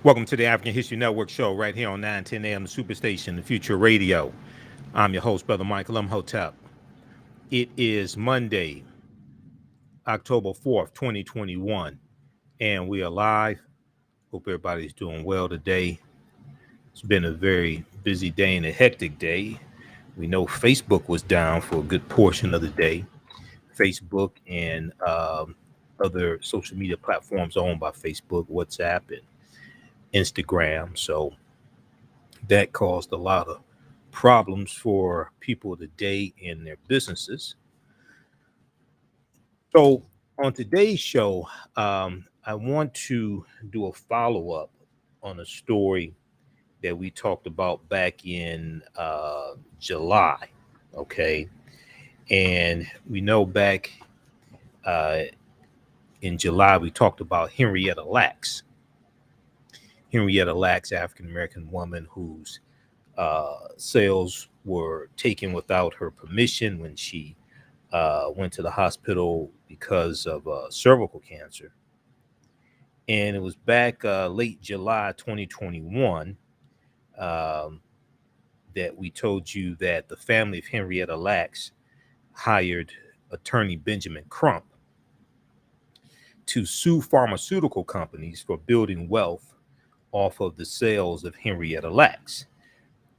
Welcome to the African History Network show right here on 910 AM, the Superstation, the Future Radio. I'm your host, Brother Michael Imhotep. It is Monday, October 4th, 2021, and we are live. Hope everybody's doing well today. It's been a very busy day and a hectic day. We know Facebook was down for a good portion of the day. Facebook and other social media platforms owned by Facebook, WhatsApp, and Instagram. So that caused a lot of problems for people today in their businesses. So, on today's show, I want to do a follow up on a story that we talked about back in July. Okay. And we know back uh, in July, we talked about Henrietta Lacks. Henrietta Lacks, African American woman whose sales were taken without her permission when she went to the hospital because of cervical cancer. And it was back late July 2021 um, that we told you that the family of Henrietta Lacks hired attorney Benjamin Crump to sue pharmaceutical companies for building wealth off of the sales of Henrietta Lacks.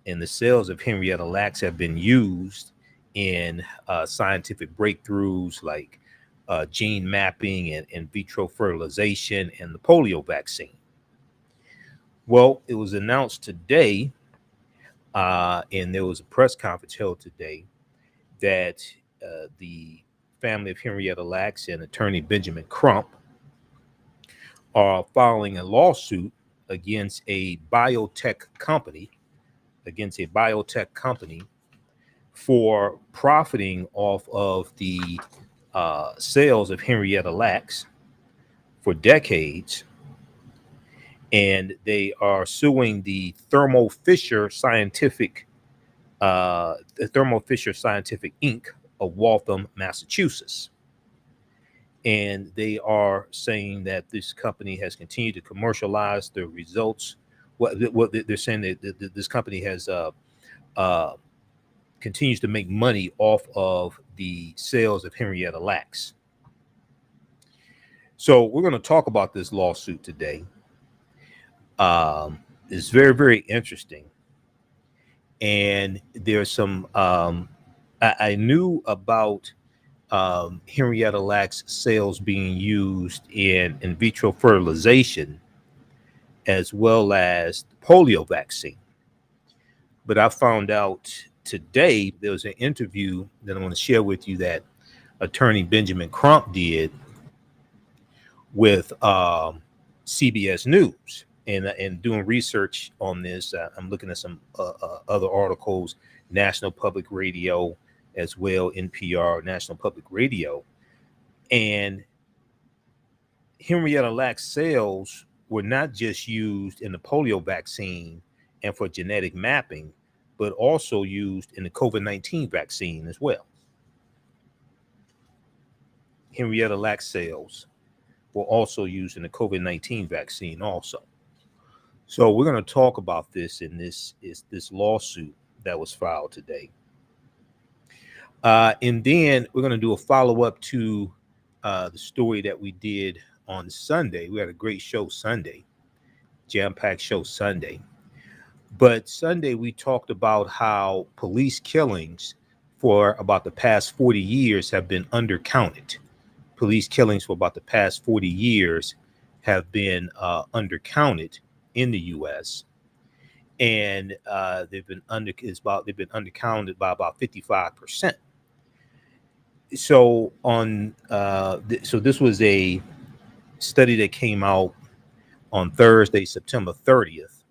And the sales of Henrietta Lacks have been used in scientific breakthroughs like gene mapping and in vitro fertilization and the polio vaccine. Well, it was announced today, and there was a press conference held today, that the family of Henrietta Lacks and attorney Benjamin Crump are filing a lawsuit against a biotech company, for profiting off of the sales of Henrietta Lacks for decades. And they are suing the Thermo Fisher Scientific Inc. of Waltham, Massachusetts. And they are saying that this company has continued to commercialize the results. What they're saying that this company has uh, continues to make money off of the sales of Henrietta Lacks. So we're going to talk about this lawsuit today. It's very, very interesting. And there's some, I knew about Henrietta Lacks cells being used in vitro fertilization as well as the polio vaccine. But I found out today there was an interview that I want to share with you that attorney Benjamin Crump did with CBS News. And doing research on this, I'm looking at some other articles, National Public Radio as well, NPR, National Public Radio. And Henrietta Lacks cells were not just used in the polio vaccine and for genetic mapping, but also used in the COVID-19 vaccine as well. Henrietta Lacks cells were also used in the COVID-19 vaccine also. So we're going to talk about this in this lawsuit that was filed today. And then we're going to do a follow-up to the story that we did on Sunday. We had a great show Sunday, jam-packed show Sunday. But Sunday we talked about how police killings for about the past 40 years have been undercounted. Police killings for about the past 40 years have been undercounted in the U.S. and they've been undercounted by about 55%. So so this was a study that came out on Thursday, September 30th,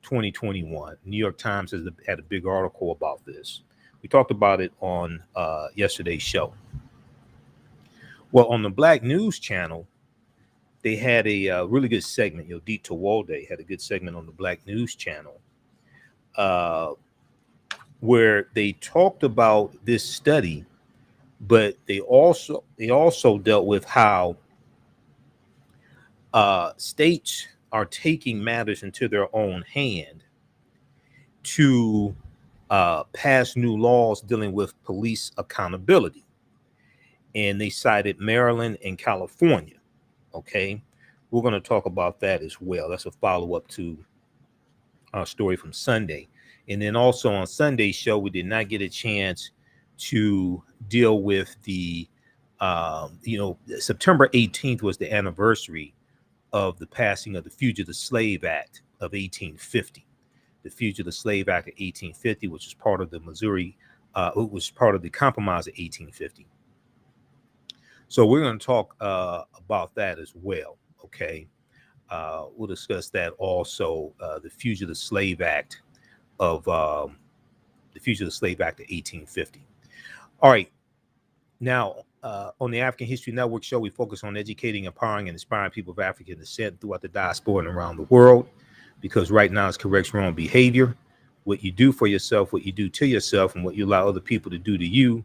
2021. New York Times has had a big article about this. We talked about it on yesterday's show. Well, on the Black News Channel, they had a really good segment. Deet Tewolde had a good segment on the Black News Channel where they talked about this study, but they also dealt with how states are taking matters into their own hand to pass new laws dealing with police accountability. And they cited Maryland and California. Okay. We're going to talk about that as well. That's a follow-up to our story from Sunday. And then also on Sunday's show, we did not get a chance to deal with the, September 18th was the anniversary of the passing of the Fugitive Slave Act of 1850. The Fugitive Slave Act of 1850, which was part of the Missouri, it was part of the Compromise of 1850. So we're going to talk about that as well. Okay. We'll discuss that also. The Fugitive Slave Act of 1850. All right. Now, on the African History Network show, we focus on educating, empowering, and inspiring people of African descent throughout the diaspora and around the world. Because right now it's corrects wrong behavior. What you do for yourself, what you do to yourself, and what you allow other people to do to you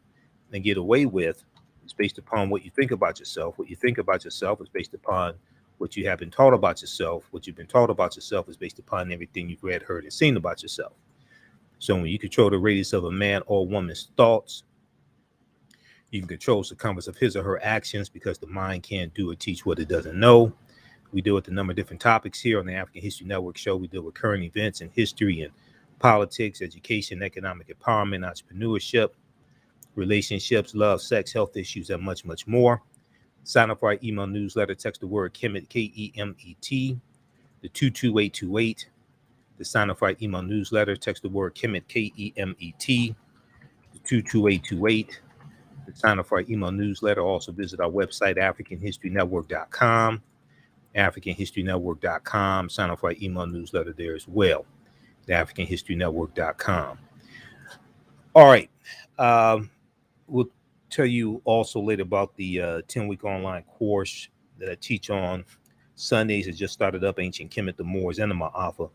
and get away with is based upon what you think about yourself. What you think about yourself is based upon what you have been taught about yourself. What you've been taught about yourself is based upon everything you've read, heard, and seen about yourself. So when you control the radius of a man or woman's thoughts, you can control the circumference of his or her actions, because the mind can't do or teach what it doesn't know. We deal with a number of different topics here on the African History Network show. We deal with current events in history and politics, education, economic empowerment, entrepreneurship, relationships, love, sex, health issues, and much, much more. Sign up for our email newsletter. Text the word Kemet, K-E-M-E-T, to 22828. To sign up for our email newsletter, text the word Kemet, K-E-M-E-T, to 22828. To sign up for our email newsletter, also visit our website, AfricanHistoryNetwork.com. AfricanHistoryNetwork.com. Sign up for our email newsletter there as well. The AfricanHistoryNetwork.com. All right. We'll tell you also later about the 10-week online course that I teach on Sundays. It just started up, Ancient Kemet, the Moors, and the Ma'afa.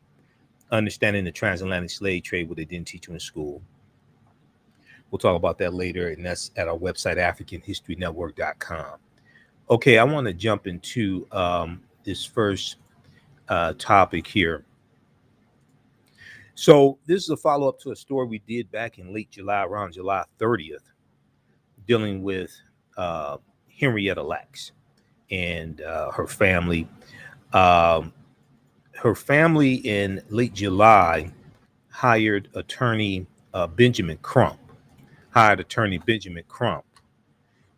Understanding the transatlantic slave trade, what they didn't teach you in school. We'll talk about that later, and that's at our website, AfricanHistoryNetwork.com. Okay, I want to jump into this first topic here. So this is a follow-up to a story we did back in late July, around July 30th, dealing with Henrietta Lacks and her family. Her family in late July hired attorney Benjamin Crump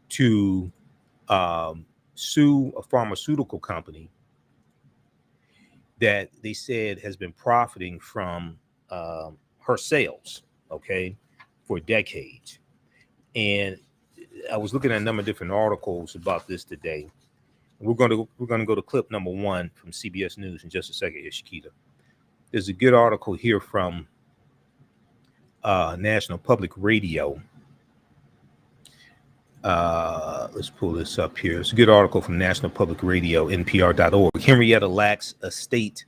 to sue a pharmaceutical company that they said has been profiting from her sales, okay, for decades. And I was looking at a number of different articles about this today. We're going to go to clip number 1 from CBS News in just a second here, Shakita. There's a good article here from National Public Radio. Let's pull this up here. It's a good article from National Public Radio, NPR.org. Henrietta Lacks' estate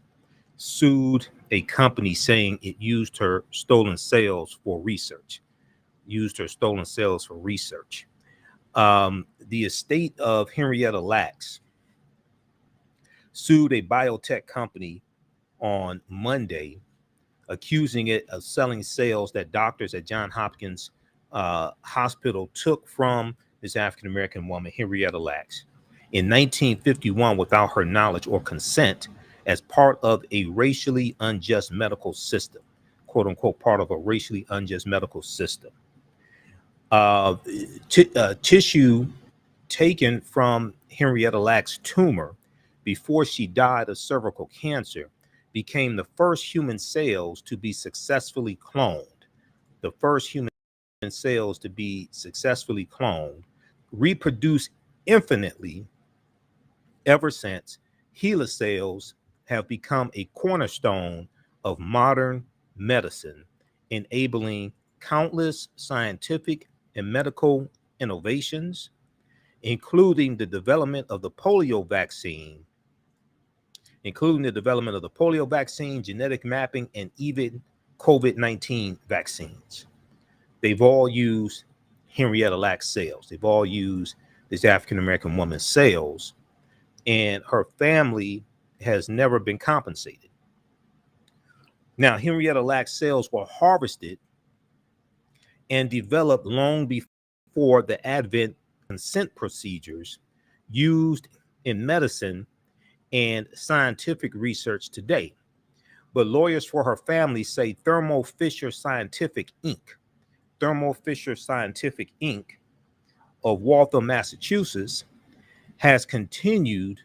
sued a company saying it used her stolen sales for research. The estate of Henrietta Lacks sued a biotech company on Monday, accusing it of selling sales that doctors at Johns Hopkins Hospital took from this African-American woman, Henrietta Lacks, in 1951 without her knowledge or consent, as part of a racially unjust medical system, quote unquote, part of a racially unjust medical system. Tissue taken from Henrietta Lacks' tumor before she died of cervical cancer became the first human cells to be successfully cloned. Reproduce infinitely ever since. Hela cells have become a cornerstone of modern medicine, enabling countless scientific and medical innovations, including the development of the polio vaccine, genetic mapping, and even COVID-19 vaccines. They've all used Henrietta Lacks' cells. They've all used this African-American woman's cells. And her family has never been compensated. Now, Henrietta Lacks cells were harvested and developed long before the advent consent procedures used in medicine and scientific research today. But lawyers for her family say Thermo Fisher Scientific Inc. of Waltham, Massachusetts, has continued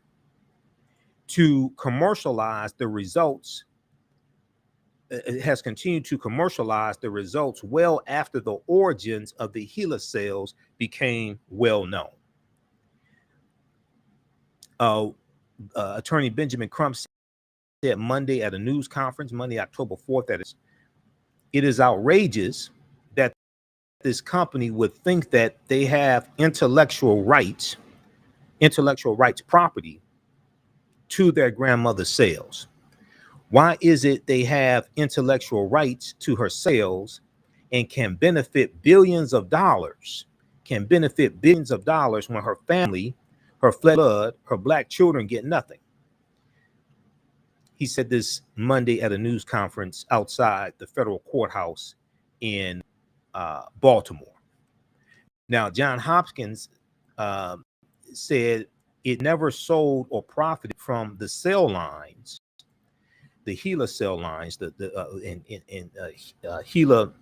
to commercialize the results. It has continued to commercialize the results well after the origins of the Hela cells became well known. Attorney Benjamin Crump said Monday at a news conference, Monday, October 4th, that it is outrageous that this company would think that they have intellectual rights property to their grandmother's cells. Why is it they have intellectual rights to her cells and can benefit billions of dollars when her family, her flesh blood, her black children get nothing? He said this Monday at a news conference outside the federal courthouse in Baltimore. Now, Johns Hopkins said it never sold or profited from the cell lines, the Hela cell lines. Hela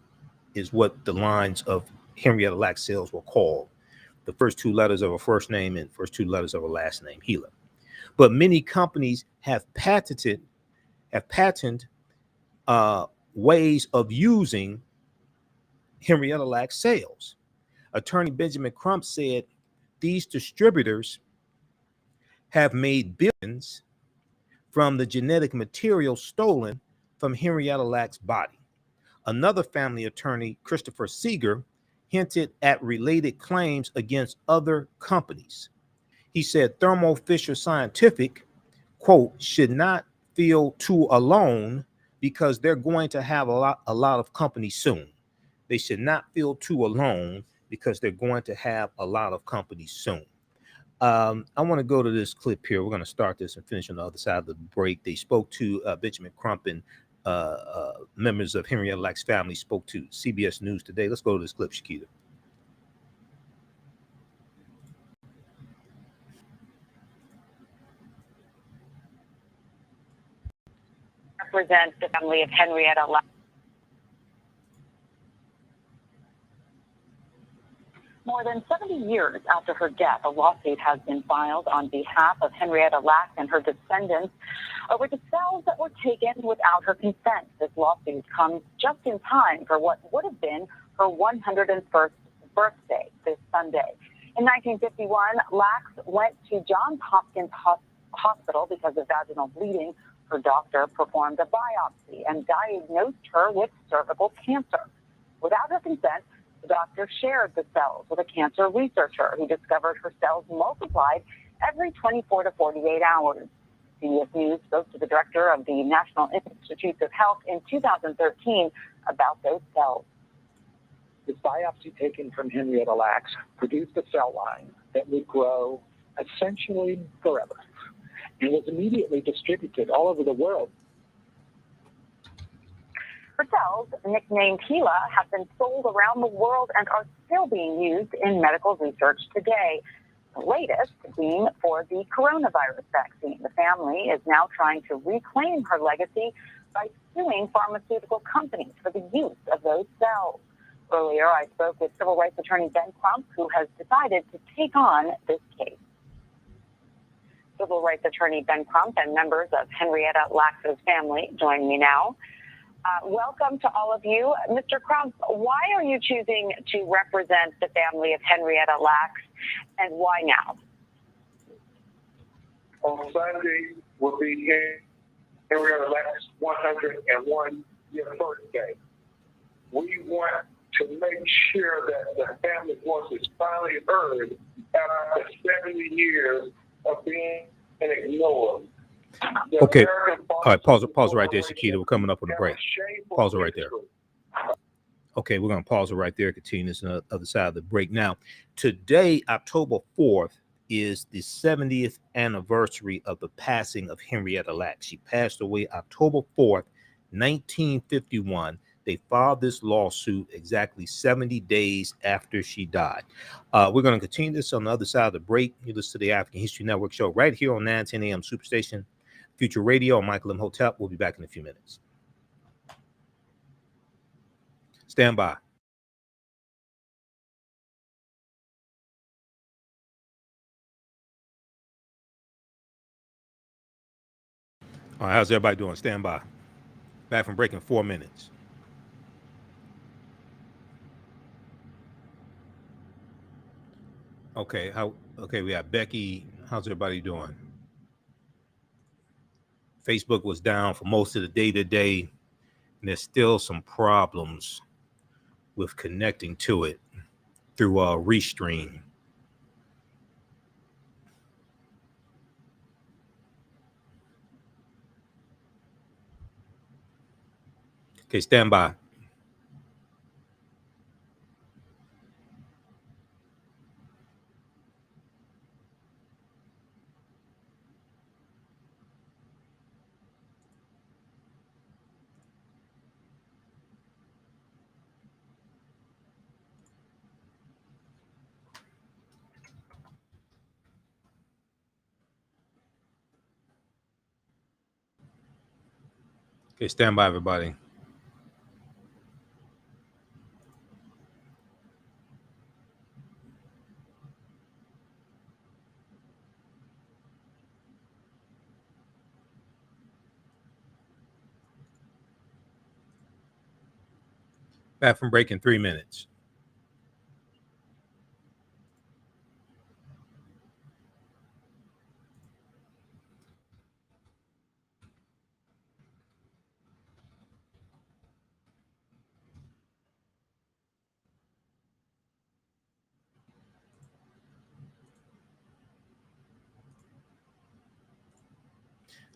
is what the lines of Henrietta Lacks cells were called. The first two letters of her first name and first two letters of her last name, Hela. But many companies have patented ways of using Henrietta Lacks cells. Attorney Benjamin Crump said these distributors have made billions from the genetic material stolen from Henrietta Lacks' body. Another family attorney, Christopher Seeger, hinted at related claims against other companies. He said Thermo Fisher Scientific, quote, should not feel too alone because they're going to have a lot of companies soon. They should not feel too alone because they're going to have a lot of companies soon. I want to go to this clip here. We're going to start this and finish on the other side of the break. They spoke to Benjamin Crump, and members of Henrietta Lacks' family spoke to CBS News today. Let's go to this clip, Shakita. Represent the family of Henrietta Lacks. More than 70 years after her death, a lawsuit has been filed on behalf of Henrietta Lacks and her descendants over the cells that were taken without her consent. This lawsuit comes just in time for what would have been her 101st birthday this Sunday. In 1951, Lacks went to Johns Hopkins Hospital because of vaginal bleeding. Her doctor performed a biopsy and diagnosed her with cervical cancer. Without her consent, the doctor shared the cells with a cancer researcher who discovered her cells multiplied every 24 to 48 hours. CBS News spoke to the director of the National Institutes of Health in 2013 about those cells. This biopsy taken from Henrietta Lacks produced a cell line that would grow essentially forever and was immediately distributed all over the world. Her cells, nicknamed Hela, have been sold around the world and are still being used in medical research today. The latest being for the coronavirus vaccine. The family is now trying to reclaim her legacy by suing pharmaceutical companies for the use of those cells. Earlier, I spoke with civil rights attorney Ben Crump, who has decided to take on this case. Civil rights attorney Ben Crump and members of Henrietta Lacks' family join me now. Welcome to all of you. Mr. Crump, why are you choosing to represent the family of Henrietta Lacks, and why now? On Sunday will be Henrietta Lacks' 101-year birthday. We want to make sure that the family voice is finally heard after 70 years of being ignored. Okay. All right. Pause right there, Shakita. We're coming up on a break. Pause it right there. Okay, we're going to pause it right there. Continue this on the other side of the break. Now, today, October 4th, is the 70th anniversary of the passing of Henrietta Lacks. She passed away October 4th, 1951. They filed this lawsuit exactly 70 days after she died. We're going to continue this on the other side of the break. You listen to the African History Network show right here on 910 AM Superstation, Future Radio. I'm Michael Imhotep. We'll be back in a few minutes. Stand by. All right, how's everybody doing? Stand by. Back from break in 4 minutes. Okay, we have Becky. How's everybody doing? Facebook was down for most of the day today, and there's still some problems with connecting to it through Restream. Okay, stand by. Okay, stand by, everybody. Back from break in 3 minutes.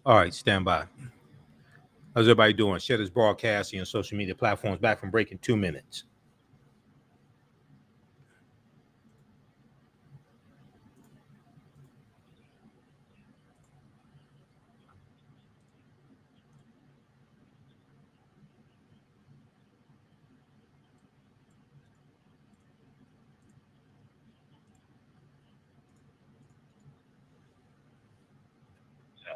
All right, stand by. How's everybody doing? Share this broadcast on social media platforms. Back from break in 2 minutes.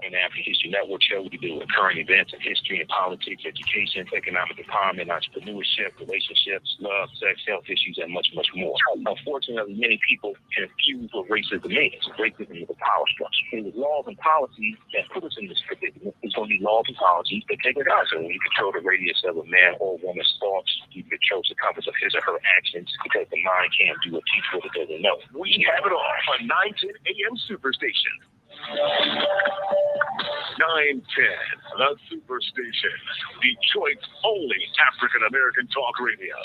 In the African History Network show, we deal with current events in history and politics, education, economic empowerment, entrepreneurship, relationships, love, sex, health issues, and much, much more. Unfortunately, many people confuse what racism means. Racism is a power structure. It was laws and policies that put us in this predicament. It's going to be laws and policies that take us out. So when you control the radius of a man or woman's thoughts, you control the compass of his or her actions, because the mind can't do or teach what it doesn't know. We have it all on 910 AM Superstation. 910, the Superstation, Detroit's only African-American talk radio.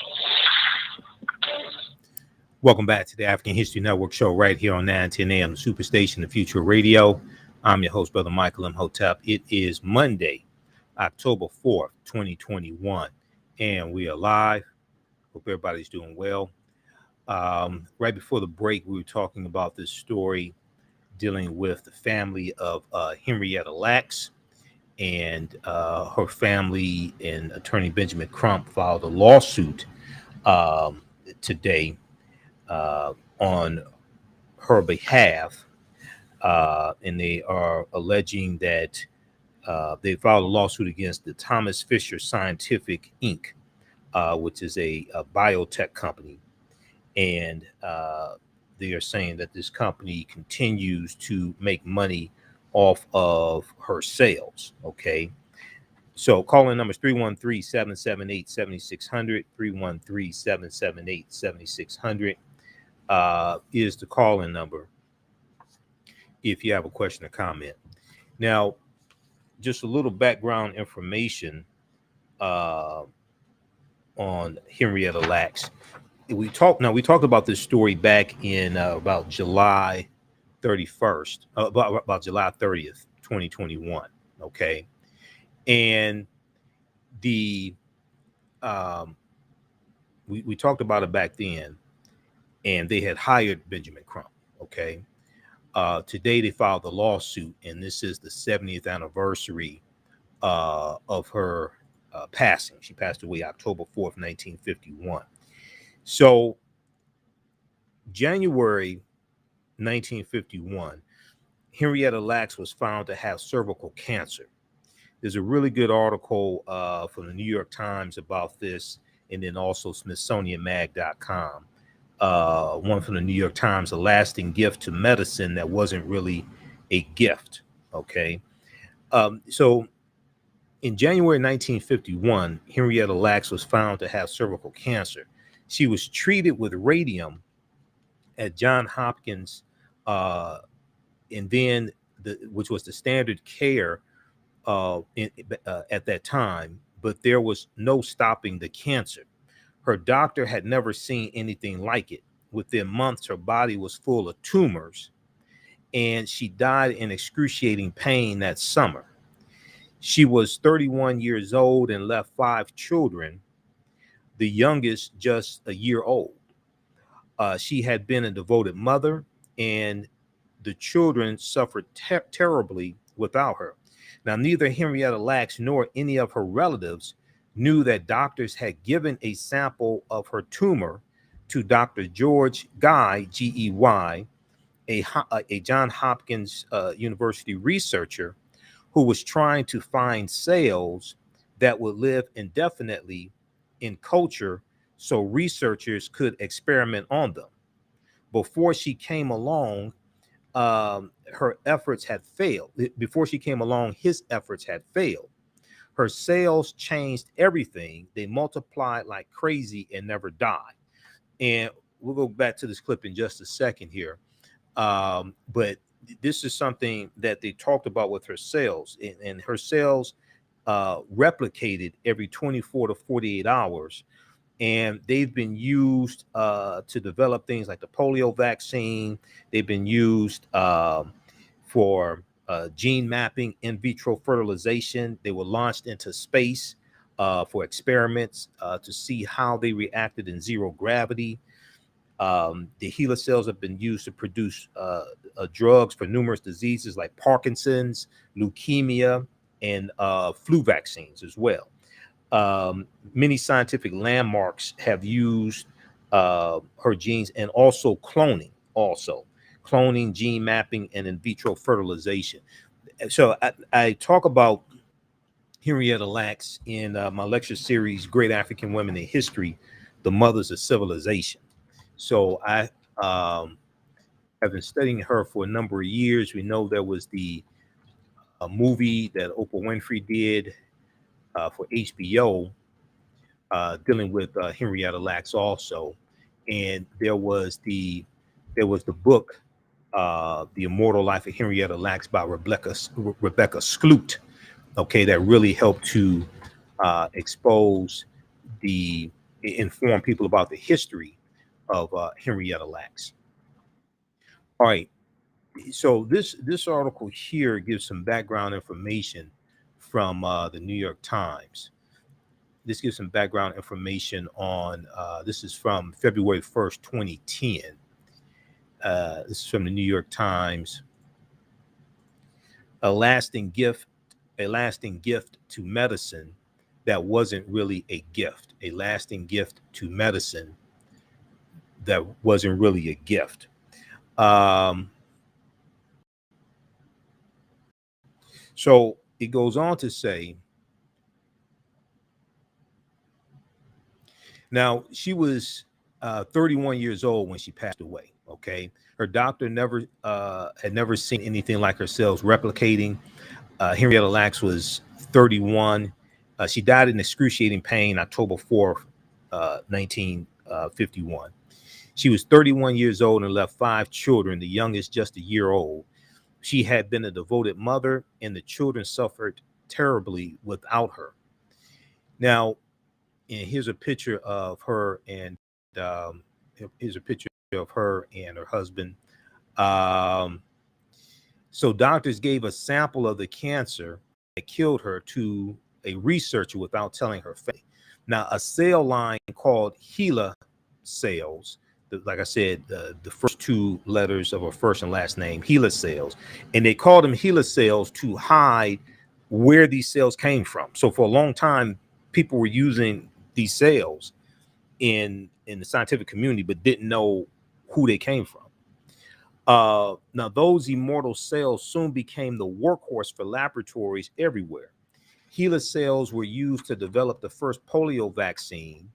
Welcome back to the African History Network show right here on 910 AM, the Superstation, the Future Radio. I'm your host, Brother Michael Imhotep. It is Monday, October 4th, 2021, and we are live. Hope everybody's doing well. Right before the break, we were talking about this story dealing with the family of Henrietta Lacks, and her family and attorney Benjamin Crump filed a lawsuit today on her behalf, and they are alleging that they filed a lawsuit against the Thomas Fisher Scientific Inc., which is a biotech company, and they are saying that this company continues to make money off of her sales. Okay. So calling numbers 313-778-7600, 313-778-7600 is the calling number if you have a question or comment. Now, just a little background information on Henrietta Lacks. We talked about this story back in about July 31st, about July 30th, 2021. Okay. And we talked about it back then, and they had hired Benjamin Crump. Okay. Today they filed the lawsuit, and this is the 70th anniversary of her passing. She passed away October 4th, 1951. So January 1951, Henrietta Lacks was found to have cervical cancer. There's a really good article from the New York Times about this, and then also SmithsonianMag.com. One from the New York Times, a lasting gift to medicine that wasn't really a gift. Okay. So in January 1951, Henrietta Lacks was found to have cervical cancer. She was treated with radium at Johns Hopkins, and then which was the standard care at that time, but there was no stopping the cancer. Her doctor had never seen anything like it. Within months, her body was full of tumors, and she died in excruciating pain that summer. She was 31 years old and left 5 children, the youngest just a year old. She had been a devoted mother, and the children suffered terribly without her. Now, neither Henrietta Lacks nor any of her relatives knew that doctors had given a sample of her tumor to Dr. George Guy, Gey, a Johns Hopkins University researcher who was trying to find cells that would live indefinitely in culture so researchers could experiment on them. Before she came along, her efforts had failed. Before she came along, his efforts had failed. Her cells changed everything. They multiplied like crazy and never died. And we'll go back to this clip in just a second here. But this is something that they talked about with her cells, and her cells replicated every 24 to 48 hours. And they've been used to develop things like the polio vaccine. They've been used for gene mapping, in vitro fertilization. They were launched into space for experiments to see how they reacted in zero gravity. The Hela cells have been used to produce drugs for numerous diseases like Parkinson's, leukemia, and flu vaccines as well. Many scientific landmarks have used her genes, and also cloning, gene mapping, and in vitro fertilization. So I talk about Henrietta Lacks in my lecture series, Great African Women in History, the Mothers of Civilization. So I have been studying her for a number of years. We know there was the movie that Oprah Winfrey did for HBO dealing with Henrietta Lacks also, and there was the book, The Immortal Life of Henrietta Lacks by Rebecca Skloot. Okay, that really helped to inform people about the history of Henrietta Lacks. All right, so this article here gives some background information from the New York Times. This gives some background information on, this is from February 1st, 2010. This is from the New York Times. A lasting gift to medicine that wasn't really a gift. A lasting gift to medicine that wasn't really a gift. So it goes on to say, now she was 31 years old when she passed away. Okay, her doctor had never seen anything like her cells replicating. Henrietta Lacks was 31. She died in excruciating pain October 4th, 1951. She was 31 years old and left 5 children, the youngest just a year old. She had been a devoted mother, and the children suffered terribly without her. Now, and here's a picture of her, and here's a picture of her and her husband. So doctors gave a sample of the cancer that killed her to a researcher without telling her fate. Now, a cell line called Hela cells like I said, the first two letters of her first and last name, Hela cells, and they called them Hela cells to hide where these cells came from. So for a long time, people were using these cells in the scientific community, but didn't know who they came from. Now, those immortal cells soon became the workhorse for laboratories everywhere. Hela cells were used to develop the first polio vaccine.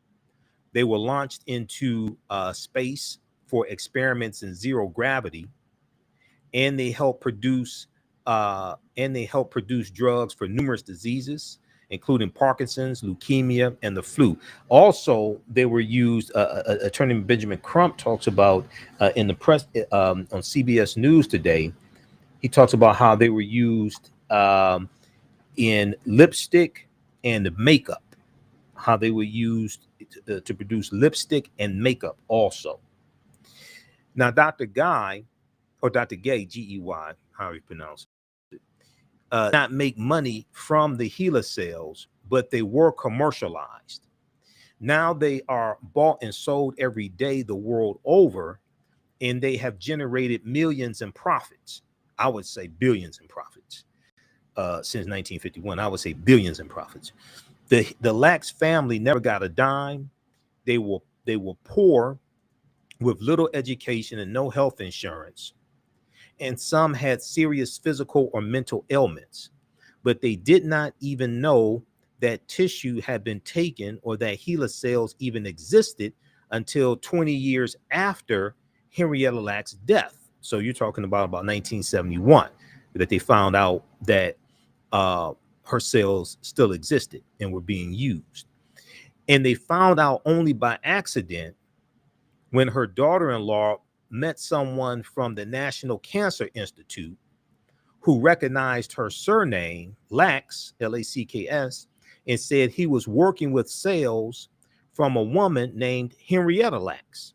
They were launched into space for experiments in zero gravity, and they helped produce drugs for numerous diseases, including Parkinson's, leukemia, and the flu. Also, they were used. Attorney Benjamin Crump talks about in the press on CBS News today. He talks about how they were used in lipstick and makeup. How they were used to produce lipstick and makeup also. Now, Dr. Guy, or Dr. Gay, Gey, how you pronounce it, not make money from the Hela cells, but they were commercialized. Now they are bought and sold every day the world over, and they have generated millions in profits. I would say billions in profits since 1951. I would say billions in profits. The Lacks family never got a dime. They were poor with little education and no health insurance. And some had serious physical or mental ailments, but they did not even know that tissue had been taken or that Hela cells even existed until 20 years after Henrietta Lacks' death. So you're talking about 1971 that they found out that her cells still existed and were being used. And they found out only by accident when her daughter-in-law met someone from the National Cancer Institute who recognized her surname, Lacks, L-A-C-K-S, and said he was working with cells from a woman named Henrietta Lacks.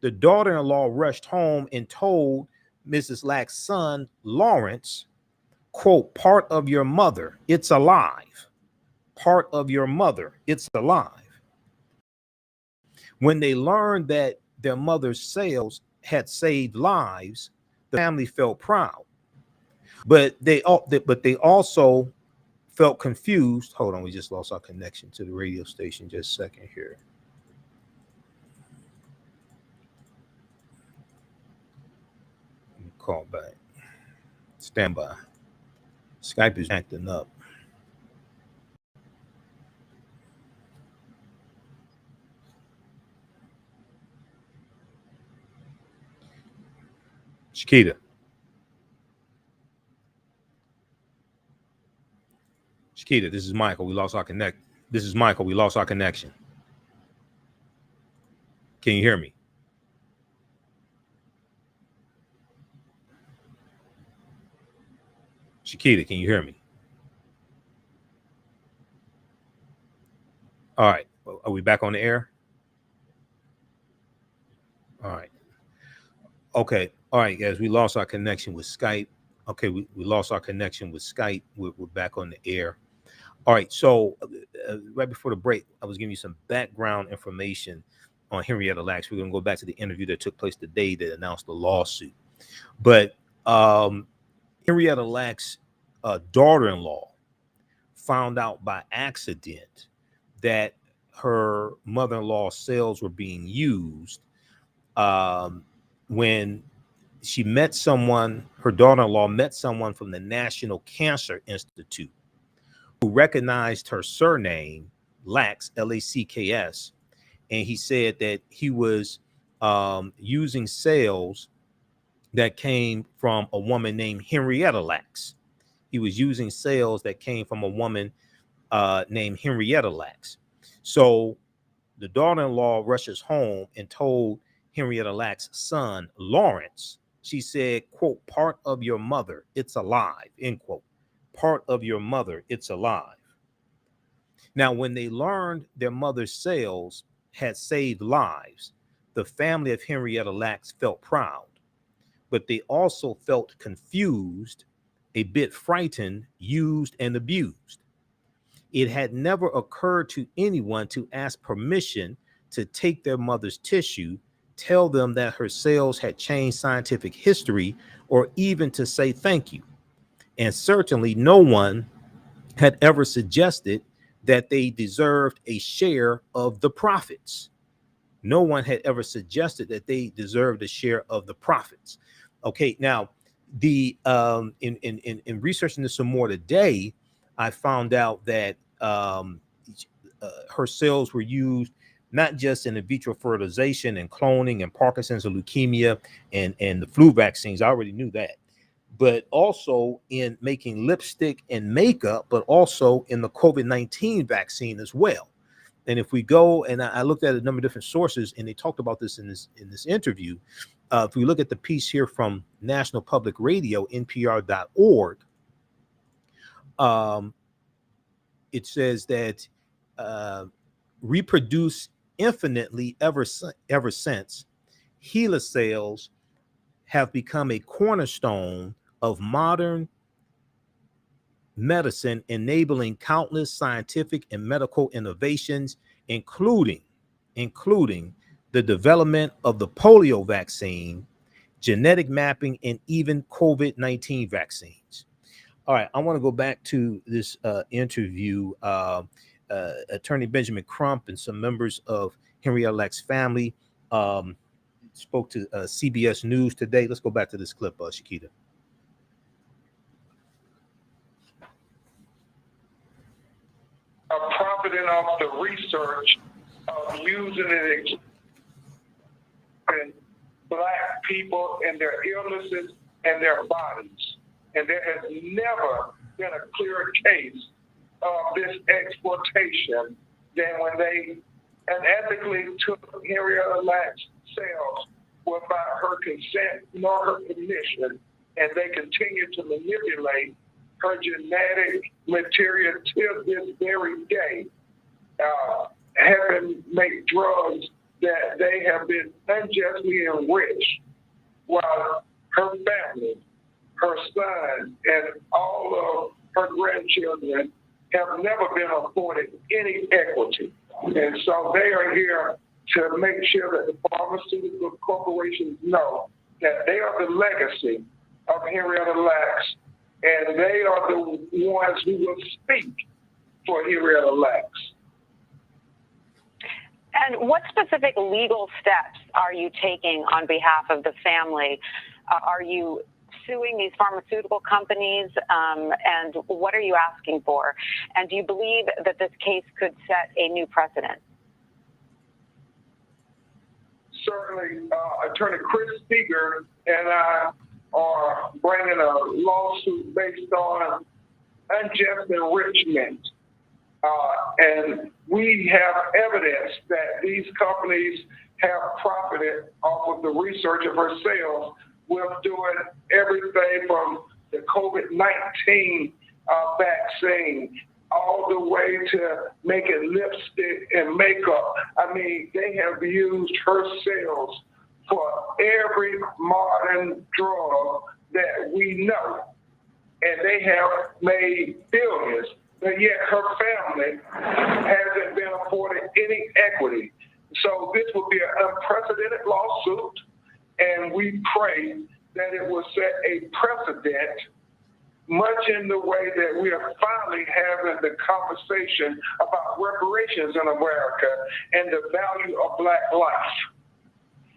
The daughter-in-law rushed home and told Mrs. Lacks' son, Lawrence, quote, "Part of your mother, it's alive. Part of your mother, it's alive." When they learned that their mother's cells had saved lives, the family felt proud. But they also felt confused. Hold on, we just lost our connection to the radio station. Just a second here. Call back. Stand by. Skype is acting up. Shakita. Shakita, this is Michael. We lost our connect. This is Michael. We lost our connection. Can you hear me? Shakita, can you hear me? All right. Are we back on the air? All right. Okay. All right, guys. We lost our connection with Skype. Okay. We lost our connection with Skype. We're back on the air. All right. So right before the break, I was giving you some background information on Henrietta Lacks. We're going to go back to the interview that took place today that announced the lawsuit. But Henrietta Lacks' daughter-in-law found out by accident that her mother-in-law's cells were being used when she met someone, her daughter-in-law met someone from the National Cancer Institute who recognized her surname, Lacks, L-A-C-K-S, and he said that he was using cells that came from a woman named Henrietta Lacks. He was using cells that came from a woman named Henrietta Lacks. So the daughter-in-law rushes home and told Henrietta Lacks' son, Lawrence, she said, quote, "Part of your mother, it's alive," end quote. Part of your mother, it's alive. Now, when they learned their mother's cells had saved lives, the family of Henrietta Lacks felt proud, but they also felt confused, a bit frightened, used, and abused. It had never occurred to anyone to ask permission to take their mother's tissue tell them that her sales had changed scientific history or even to say thank you. And certainly no one had ever suggested that they deserved a share of the profits. No one had ever suggested that they deserved a share of the profits. Okay, now the in researching this some more today, I found out that her cells were used not just in in vitro fertilization and cloning and Parkinson's and leukemia and the flu vaccines. I already knew that, but also in making lipstick and makeup, but also in the COVID-19 vaccine as well. And if we go, and I looked at a number of different sources, and they talked about this in this interview. If we look at the piece here from National Public Radio, NPR.org, it says that reproduce infinitely ever since, Hela cells have become a cornerstone of modern medicine, enabling countless scientific and medical innovations, including the development of the polio vaccine, genetic mapping, and even COVID-19 vaccines. All right, I want to go back to this interview. Attorney Benjamin Crump and some members of Henrietta Lacks' family spoke to CBS News today. Let's go back to this clip, Shakita. Profiting off the research of using it in Black people and their illnesses and their bodies. And there has never been a clearer case of this exploitation than when they unethically took Henrietta Lacks' cells without her consent nor her permission, and they continue to manipulate her genetic material till this very day, having made drugs that they have been unjustly enriched, while her family, her son, and all of her grandchildren have never been afforded any equity. And so they are here to make sure that the pharmaceutical corporations know that they are the legacy of Henrietta Lacks, and they are the ones who will speak for Henrietta Lacks. And what specific legal steps are you taking on behalf of the family? Are you suing these pharmaceutical companies, and what are you asking for? And do you believe that this case could set a new precedent? Certainly, Attorney Chris Steger and I are bringing a lawsuit based on unjust enrichment. And we have evidence that these companies have profited off of the research of her cells with doing everything from the COVID-19 vaccine all the way to making lipstick and makeup. I mean, they have used her cells for every modern drug that we know. And they have made billions, but yet her family hasn't been afforded any equity. So this will be an unprecedented lawsuit, and we pray that it will set a precedent, much in the way that we are finally having the conversation about reparations in America and the value of Black life.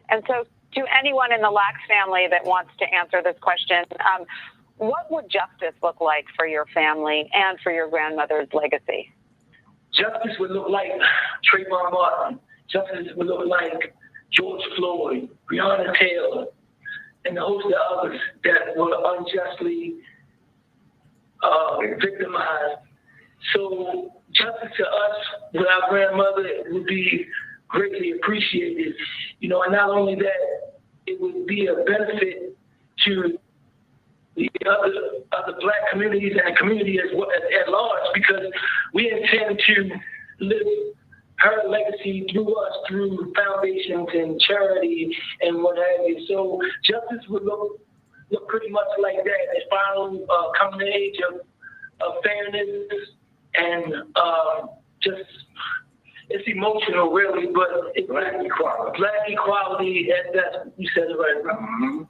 And so to anyone in the Lacks family that wants to answer this question, what would justice look like for your family and for your grandmother's legacy? Justice would look like Trayvon Martin. Justice would look like George Floyd, Breonna Taylor, and a host of others that were unjustly victimized. So justice to us with our grandmother would be greatly appreciated. You know, and not only that, it would be a benefit to the other Black communities and the community at large, because we intend to live her legacy through us, through foundations and charity and what have you. So justice would look pretty much like that. It's finally coming age of fairness and just it's emotional, really, but it's black equality. Black equality, that's you said it right. Mm-hmm.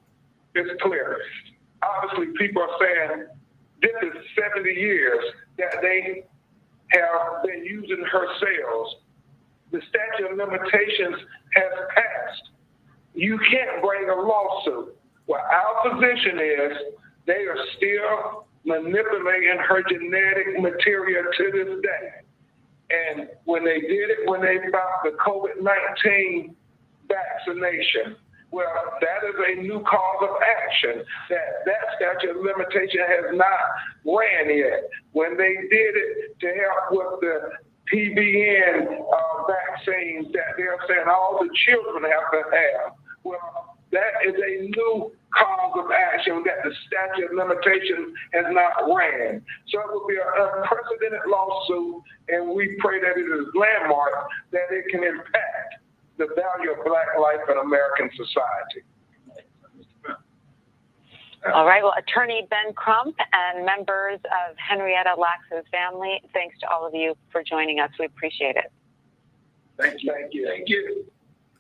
It's clear. Obviously, people are saying this is 70 years that they have been using her cells. The statute of limitations has passed. You can't bring a lawsuit. Well, our position is they are still manipulating her genetic material to this day. And when they did it, when they found the COVID-19 vaccination, well, that is a new cause of action. That statute of limitation has not ran yet. When they did it to help with the PBN vaccines that they're saying all the children have to have, well, that is a new cause of action that the statute of limitations has not ran. So it will be an unprecedented lawsuit, and we pray that it is landmark, that it can impact the value of Black life in American society. All right. Well, Attorney Ben Crump and members of Henrietta Lacks' family, thanks to all of you for joining us. We appreciate it. Thank you. Thank you. Thank you.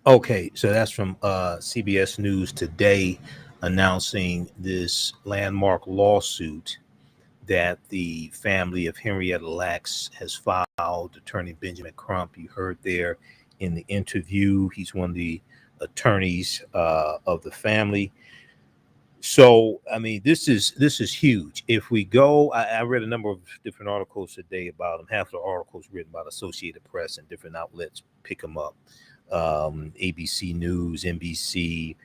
Okay, so that's from CBS News today, announcing this landmark lawsuit that the family of Henrietta Lacks has filed. Attorney Benjamin Crump, you heard there in the interview, he's one of the attorneys of the family. So, I mean, this is huge. If we go, I read a number of different articles today about them. Half of the articles written about Associated Press and different outlets pick them up. ABC News, NBC,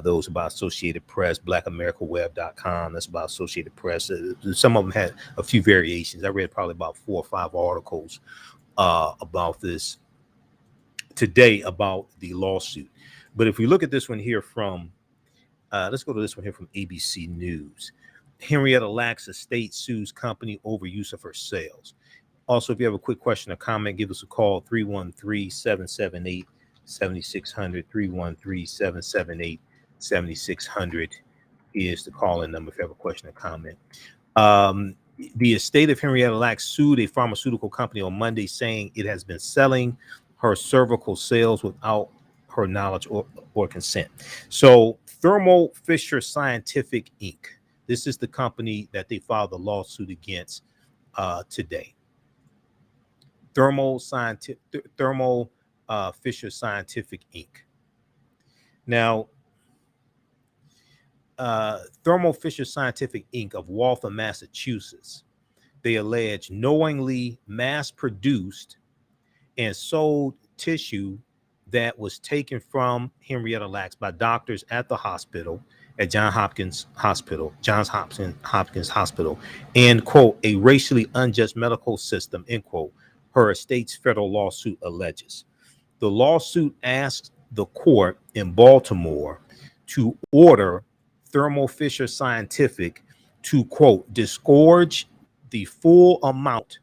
those about Associated Press, blackamericaweb.com, that's about Associated Press. Some of them had a few variations. I read probably about 4 or 5 articles about this today, about the lawsuit. But if we look at this one here from, let's go to this one here from ABC News. Henrietta Lacks' estate sues company over use of her cells. Also, if you have a quick question or comment, give us a call, 313-778-7600, 313-778-7600 is the call-in number if you have a question or comment. The estate of Henrietta Lacks sued a pharmaceutical company on Monday, saying it has been selling her cervical cells without her knowledge or consent. So Thermo Fisher Scientific Inc., this is the company that they filed the lawsuit against today. Thermo Fisher Scientific Inc. Now, Thermo Fisher Scientific Inc. of Waltham, Massachusetts, they allege knowingly mass-produced and sold tissue that was taken from Henrietta Lacks by doctors at the hospital, at Johns Hopkins Hospital, and, quote, a racially unjust medical system, end quote, her estate's federal lawsuit alleges. The lawsuit asks the court in Baltimore to order Thermo Fisher Scientific to, quote, disgorge the full amount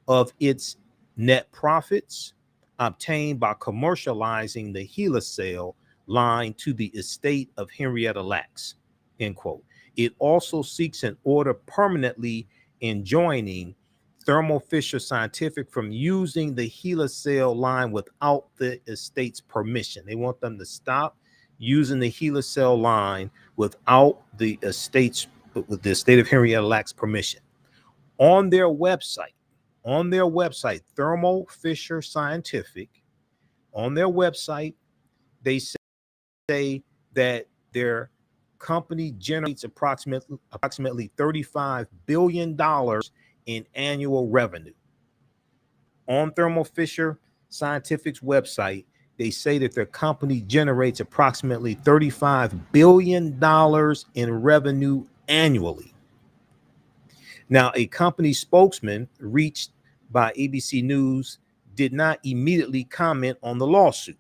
of its net profits obtained by commercializing the Hela cell line to the estate of Henrietta Lacks, end quote. It also seeks an order permanently enjoining Thermo Fisher Scientific from using the Hela cell line without the estate's permission. They want them to stop using the Hela cell line without the estate of Henrietta Lacks' permission. On their website, Thermo Fisher Scientific, on their website, they say that their company generates approximately $35 billion in annual revenue. On Thermo Fisher Scientific's website, they say that their company generates approximately $35 billion in revenue annually. Now, a company spokesman reached by ABC News did not immediately comment on the lawsuit.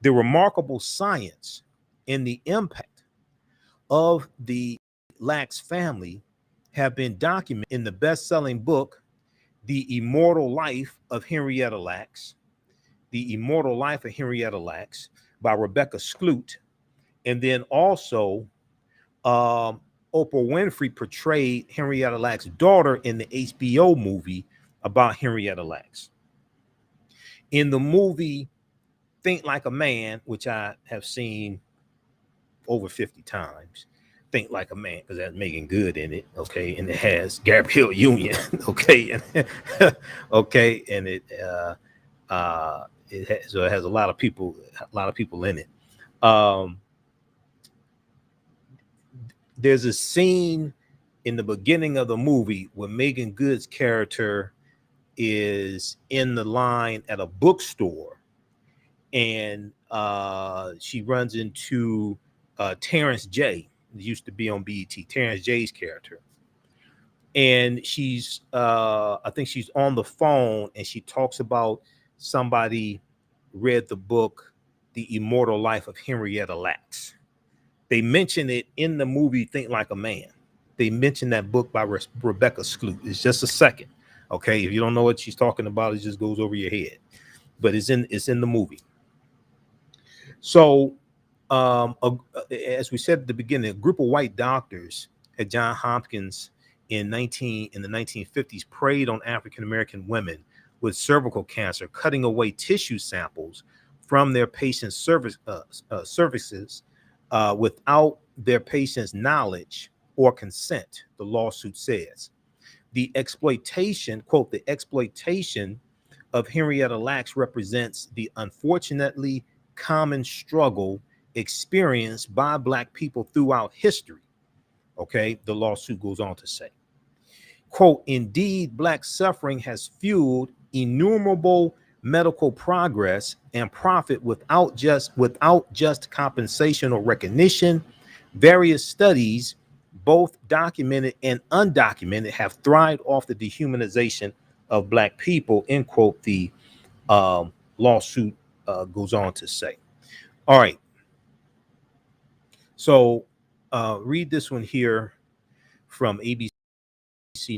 The remarkable science and the impact of the Lacks family have been documented in the best-selling book, The Immortal Life of Henrietta Lacks, by Rebecca Skloot, and then also Oprah Winfrey portrayed Henrietta Lacks' daughter in the HBO movie about Henrietta Lacks. In the movie Think Like a Man, which I have seen over 50 times, Think Like a Man, because that's Megan Good in it, okay, and it has Gabrielle Union, okay, and okay, and so it has a lot of people in it. There's a scene in the beginning of the movie where Megan Good's character is in the line at a bookstore, and she runs into Terrence J. Used to be on BET, Terrence J's character, and she's I think she's on the phone, and she talks about somebody read the book The Immortal Life of Henrietta Lacks. They mention it in the movie Think Like a Man. They mention that book by Rebecca Skloot. It's just a second, okay? If you don't know what she's talking about, it just goes over your head. But it's in the movie. So, as we said at the beginning, a group of white doctors at Johns Hopkins in the 1950s preyed on African American women with cervical cancer, cutting away tissue samples from their patients' cervixes without their patients' knowledge or consent, the lawsuit says. The exploitation, quote, the exploitation of Henrietta Lacks represents the unfortunately common struggle experienced by Black people throughout history. Okay, the lawsuit goes on to say, quote, indeed, Black suffering has fueled innumerable medical progress and profit without just compensation or recognition. Various studies, both documented and undocumented, have thrived off the dehumanization of Black people, end quote, the lawsuit goes on to say. All right. So read this one here from ABC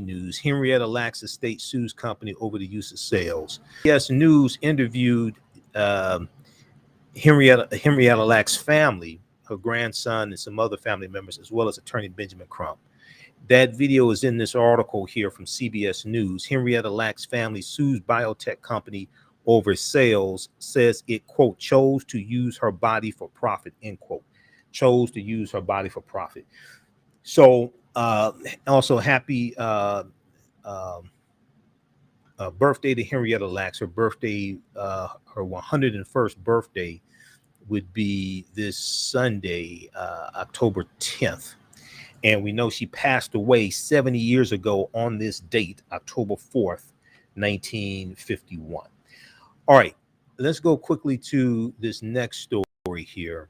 News. Henrietta Lacks estate sues company over the use of sales. Yes, News interviewed Henrietta Lacks' family, her grandson, and some other family members, as well as attorney Benjamin Crump. That video is in this article here from CBS News. Henrietta Lacks' family sues biotech company over sales, says it, quote, chose to use her body for profit, end quote. Chose to use her body for profit. So also happy birthday to Henrietta Lacks. Her birthday, her 101st birthday would be this Sunday, October 10th. And we know she passed away 70 years ago on this date, October 4th, 1951. All right, let's go quickly to this next story here.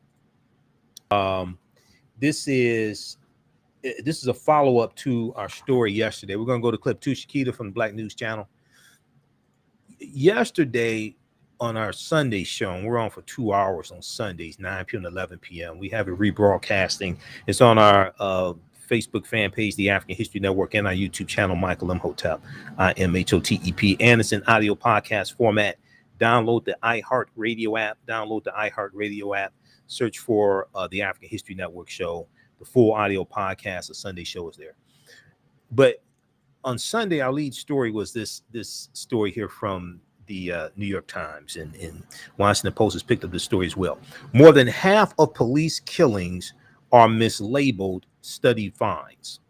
This is a follow-up to our story yesterday. We're going to go to clip 2, Shakita from the Black News Channel. Yesterday on our Sunday show, and we're on for 2 hours on Sundays, 9 p.m. to 11 p.m. We have it rebroadcasting. It's on our Facebook fan page, the African History Network, and our YouTube channel, Michael Imhotep, IMHOTEP, and it's in audio podcast format. Download the iHeartRadio app. Search for the African History Network show. The full audio podcast, the Sunday show is there. But on Sunday, our lead story was this story here from the New York Times, and Washington Post has picked up this story as well. More than half of police killings are mislabeled, study finds.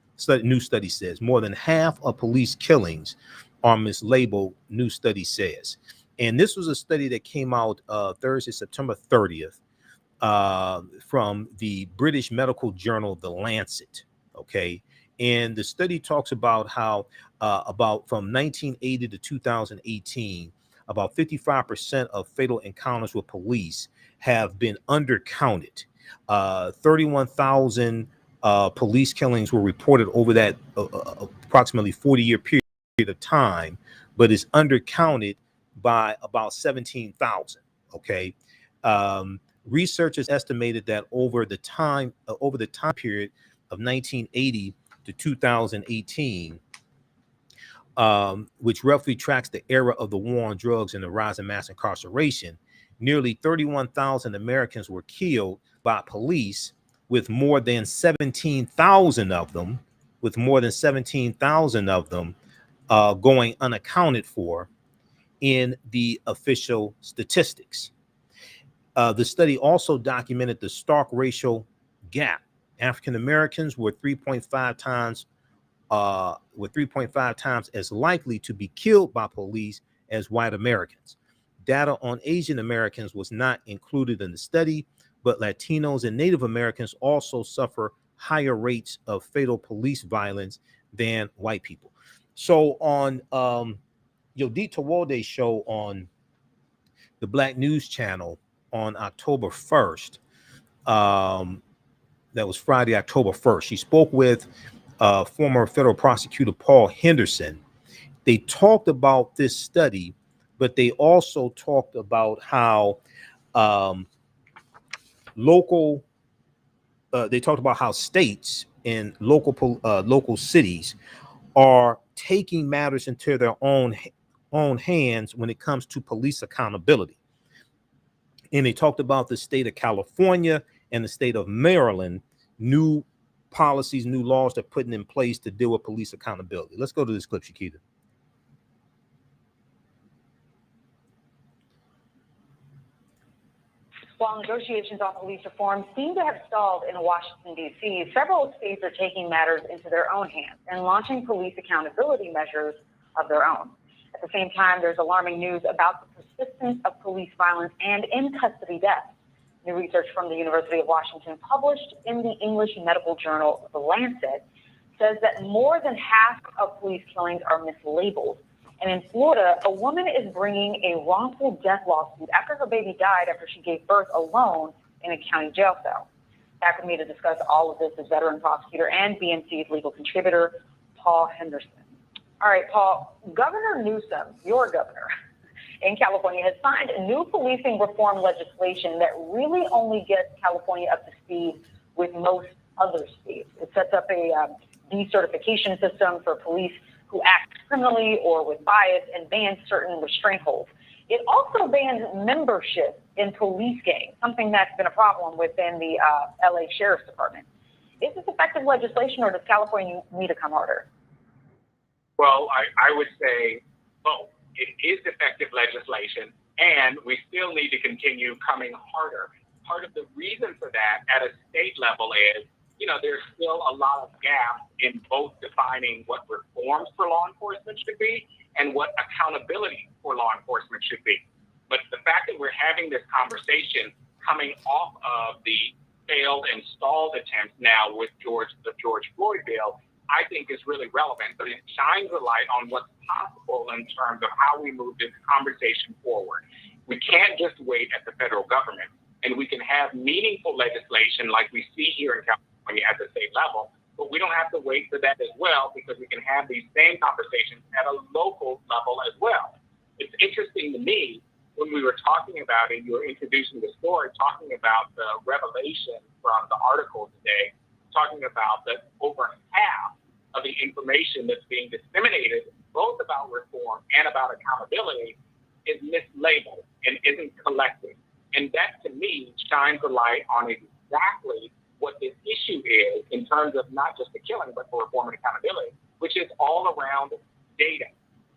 New study says more than half of police killings are mislabeled, new study says. And this was a study that came out Thursday, September 30th, from the British medical journal, The Lancet. Okay. And the study talks about how about from 1980 to 2018, about 55% of fatal encounters with police have been undercounted. 31,000 police killings were reported over that approximately 40-year period of time, but is undercounted by about 17,000. Okay. Researchers estimated that over the time period of 1980 to 2018, which roughly tracks the era of the war on drugs and the rise in mass incarceration, nearly 31,000 Americans were killed by police, with more than 17,000 of them going unaccounted for in the official statistics. The study also documented the stark racial gap. African Americans were 3.5 times as likely to be killed by police as white Americans. Data on Asian Americans was not included in the study, but Latinos and Native Americans also suffer higher rates of fatal police violence than white people. So on Yodita Walde's show on the Black News Channel on October 1st, that was Friday, October 1st, she spoke with former federal prosecutor Paul Henderson. They talked about this study, but they also talked about how they talked about how states and local cities are taking matters into their own hands when it comes to police accountability. And they talked about the state of California and the state of Maryland, new policies, new laws they're putting in place to deal with police accountability. Let's go to this clip, Shakita. While negotiations on police reform seem to have stalled in Washington, D.C., several states are taking matters into their own hands and launching police accountability measures of their own. At the same time, there's alarming news about the persistence of police violence and in-custody deaths. New research from the University of Washington, published in the English medical journal The Lancet, says that more than half of police killings are mislabeled. And in Florida, a woman is bringing a wrongful death lawsuit after her baby died after she gave birth alone in a county jail cell. Back with me to discuss all of this is veteran prosecutor and BNC's legal contributor, Paul Henderson. All right, Paul, Governor Newsom, your governor in California, has signed a new policing reform legislation that really only gets California up to speed with most other states. It sets up a decertification system for police who act criminally or with bias and bans certain restraint holds. It also bans membership in police gangs, something that's been a problem within the LA Sheriff's Department. Is this effective legislation, or does California need to come harder? Well, I would say both. It is effective legislation, and we still need to continue coming harder. Part of the reason for that at a state level is, there's still a lot of gaps in both defining what reforms for law enforcement should be and what accountability for law enforcement should be. But the fact that we're having this conversation coming off of the failed and stalled attempts now with the George Floyd bill, I think is really relevant, but it shines a light on what's possible in terms of how we move this conversation forward. We can't just wait at the federal government, and we can have meaningful legislation like we see here in California at the state level, but we don't have to wait for that as well, because we can have these same conversations at a local level as well. It's interesting to me when we were talking about it, you were introducing the story, talking about the revelation from the article today, talking about that over half of the information that's being disseminated, both about reform and about accountability, is mislabeled and isn't collected. And that, to me, shines a light on exactly what this issue is in terms of not just the killing, but for reform and accountability, which is all around data.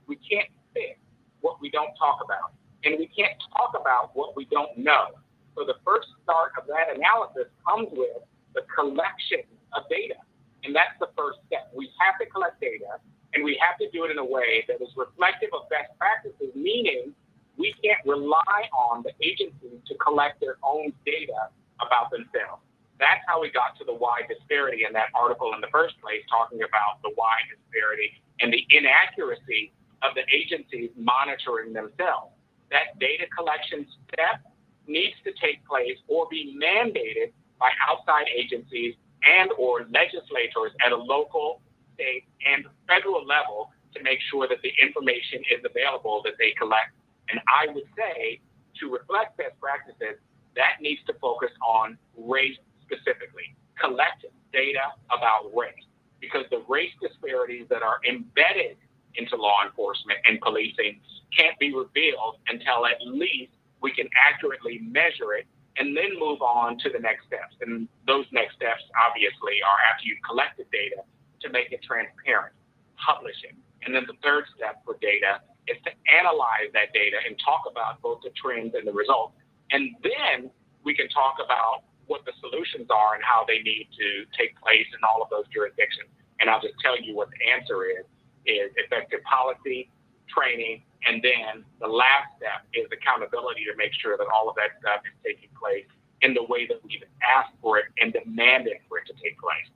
We can't fix what we don't talk about, and we can't talk about what we don't know. So the first start of that analysis comes with the collection of data, and that's the first step. We have to collect data, and we have to do it in a way that is reflective of best practices, meaning we can't rely on the agencies to collect their own data about themselves. That's how we got to the wide disparity in that article in the first place, talking about the wide disparity and the inaccuracy of the agencies monitoring themselves. That data collection step needs to take place or be mandated by outside agencies and or legislators at a local, state, and federal level to make sure that the information is available that they collect. And I would say, to reflect best practices, that needs to focus on race specifically. Collect data about race, because the race disparities that are embedded into law enforcement and policing can't be revealed until at least we can accurately measure it and then move on to the next steps. And those next steps, obviously, are after you've collected data to make it transparent, publish it. And then the third step for data is to analyze that data and talk about both the trends and the results. And then we can talk about what the solutions are and how they need to take place in all of those jurisdictions. And I'll just tell you what the answer is effective policy, training, and then the last step is accountability to make sure that all of that stuff is taking place in the way that we've asked for it and demanded for it to take place.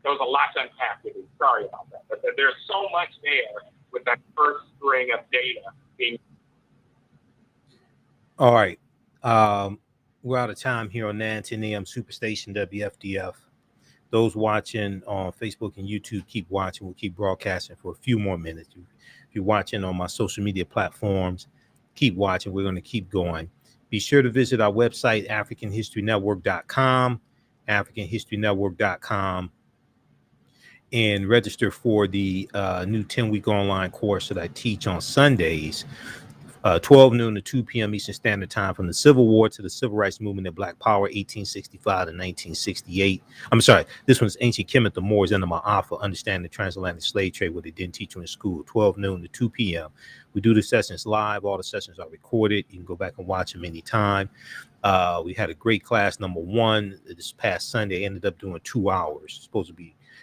There was a lot to unpack with you. Sorry about that. But there's so much there with that first string of data being. All right. We're out of time here on 910 AM Superstation WFDF. Those watching on Facebook and YouTube, keep watching. We'll keep broadcasting for a few more minutes. If you're watching on my social media platforms, keep watching. We're going to keep going. Be sure to visit our website, AfricanHistoryNetwork.com, AfricanHistoryNetwork.com, and register for the new 10-week online course that I teach on Sundays, 12 noon to 2 p.m. Eastern Standard Time, from the Civil War to the Civil Rights Movement and Black Power, 1865 to 1968. I'm sorry, this one's Ancient Kemet, the Moors, and the Ma'afa, Understanding the Transatlantic Slave Trade, what they didn't teach you in school, 12 noon to 2 p.m. We do the sessions live. All the sessions are recorded. You can go back and watch them anytime. We had a great class, number one, this past Sunday. I ended up doing 2 hours.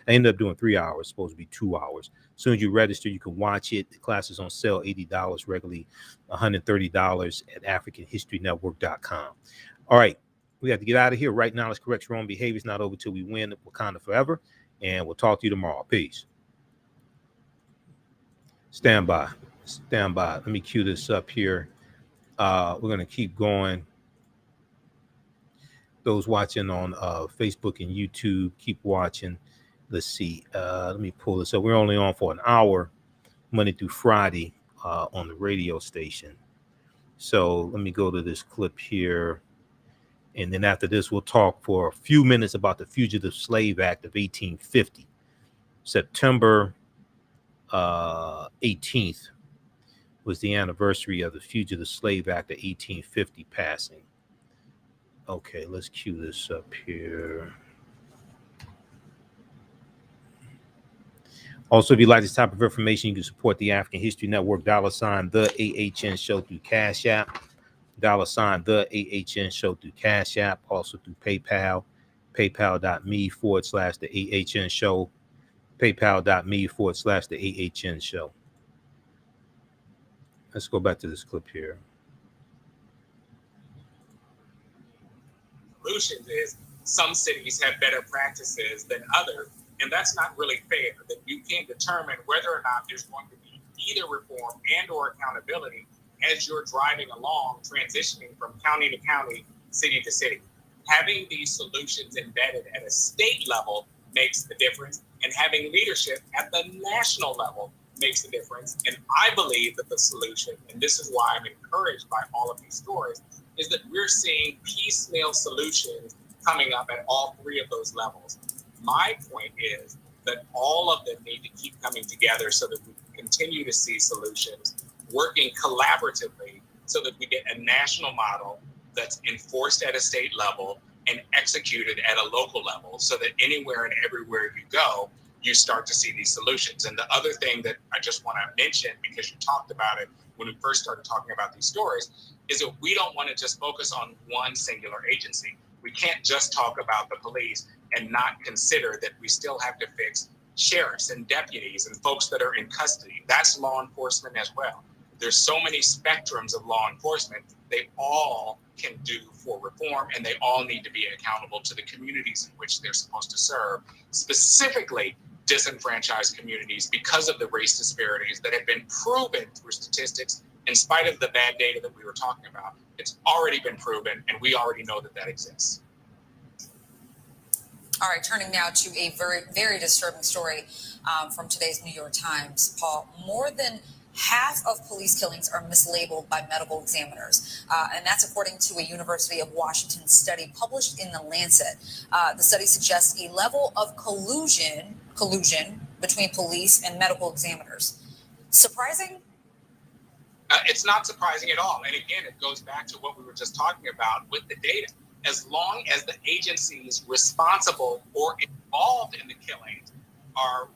I ended up doing 3 hours, supposed to be 2 hours. As soon as you register, you can watch it. The class is on sale, $80, regularly $130 at AfricanHistoryNetwork.com. All right, we have to get out of here. Right now, let's correct wrong behavior. It's not over till we win Wakanda forever. And we'll talk to you tomorrow. Peace. Stand by. Let me cue this up here. We're going to keep going. Those watching on Facebook and YouTube, keep watching. Let's see. Let me pull this up. We're only on for an hour, Monday through Friday, on the radio station. So let me go to this clip here. And then after this, we'll talk for a few minutes about the Fugitive Slave Act of 1850. September 18th was the anniversary of the Fugitive Slave Act of 1850 passing. Okay, let's cue this up here. Also, if you like this type of information, you can support the African History Network, $ the AHN Show through Cash App, $ the AHN Show through Cash App, also through PayPal, paypal.me/the AHN Show, paypal.me/the AHN Show. Let's go back to this clip here. Solutions is some cities have better practices than others. And that's not really fair, that you can't determine whether or not there's going to be either reform and or accountability as you're driving along, transitioning from county to county, city to city. Having these solutions embedded at a state level makes the difference, and having leadership at the national level makes the difference. And I believe that the solution, and this is why I'm encouraged by all of these stories, is that we're seeing piecemeal solutions coming up at all three of those levels. My point is that all of them need to keep coming together so that we can continue to see solutions working collaboratively so that we get a national model that's enforced at a state level and executed at a local level so that anywhere and everywhere you go, you start to see these solutions. And the other thing that I just want to mention, because you talked about it when we first started talking about these stories, is that we don't want to just focus on one singular agency. We can't just talk about the police and not consider that we still have to fix sheriffs and deputies and folks that are in custody. That's law enforcement as well. There's so many spectrums of law enforcement. They all can do for reform, and they all need to be accountable to the communities in which they're supposed to serve, specifically disenfranchised communities, because of the race disparities that have been proven through statistics in spite of the bad data that we were talking about. It's already been proven, and we already know that that exists. All right, turning now to a very, very disturbing story from today's New York Times, Paul. More than half of police killings are mislabeled by medical examiners, and that's according to a University of Washington study published in The Lancet. The study suggests a level of collusion between police and medical examiners. Surprising? It's not surprising at all. And again, it goes back to what we were just talking about with the data. As long as the agencies responsible or involved in the killings are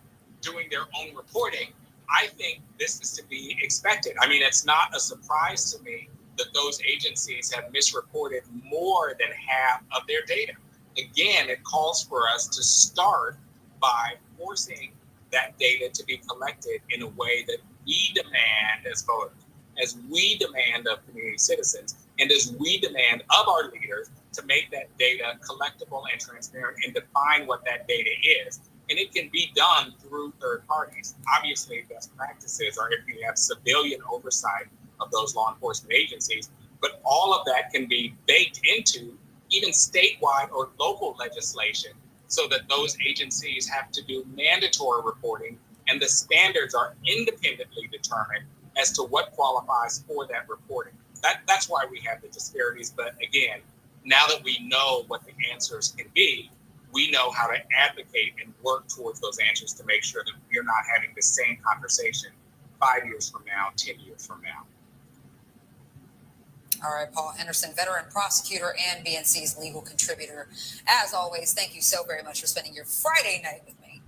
doing their own reporting, I think this is to be expected. I mean, it's not a surprise to me that those agencies have misreported more than half of their data. Again, it calls for us to start by forcing that data to be collected in a way that we demand as voters, as we demand of community citizens, and as we demand of our leaders to make that data collectible and transparent and define what that data is. And it can be done through third parties. Obviously, best practices are if you have civilian oversight of those law enforcement agencies, but all of that can be baked into even statewide or local legislation so that those agencies have to do mandatory reporting and the standards are independently determined as to what qualifies for that reporting. That's why we have the disparities. But again, now that we know what the answers can be, we know how to advocate and work towards those answers to make sure that we're not having the same conversation 5 years from now, 10 years from now. All right, Paul Henderson, veteran prosecutor and BNC's legal contributor. As always, thank you so very much for spending your Friday night with me.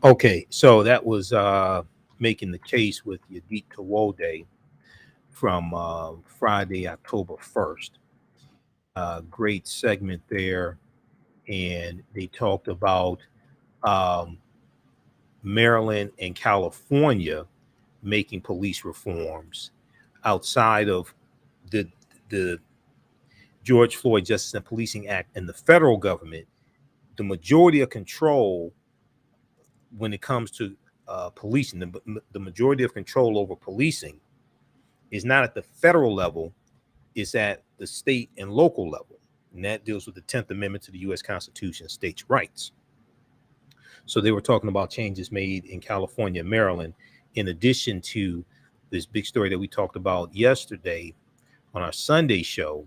Okay, so that was making the case with Yadit Kawode from Friday, October 1st. Great segment there. And they talked about Maryland and California making police reforms outside of the George Floyd Justice and Policing Act and the federal government. The majority of control when it comes to policing, the majority of control over policing is not at the federal level, it's at the state and local level. And that deals with the 10th Amendment to the U.S. Constitution, states' rights. So they were talking about changes made in California and Maryland, in addition to this big story that we talked about yesterday on our Sunday show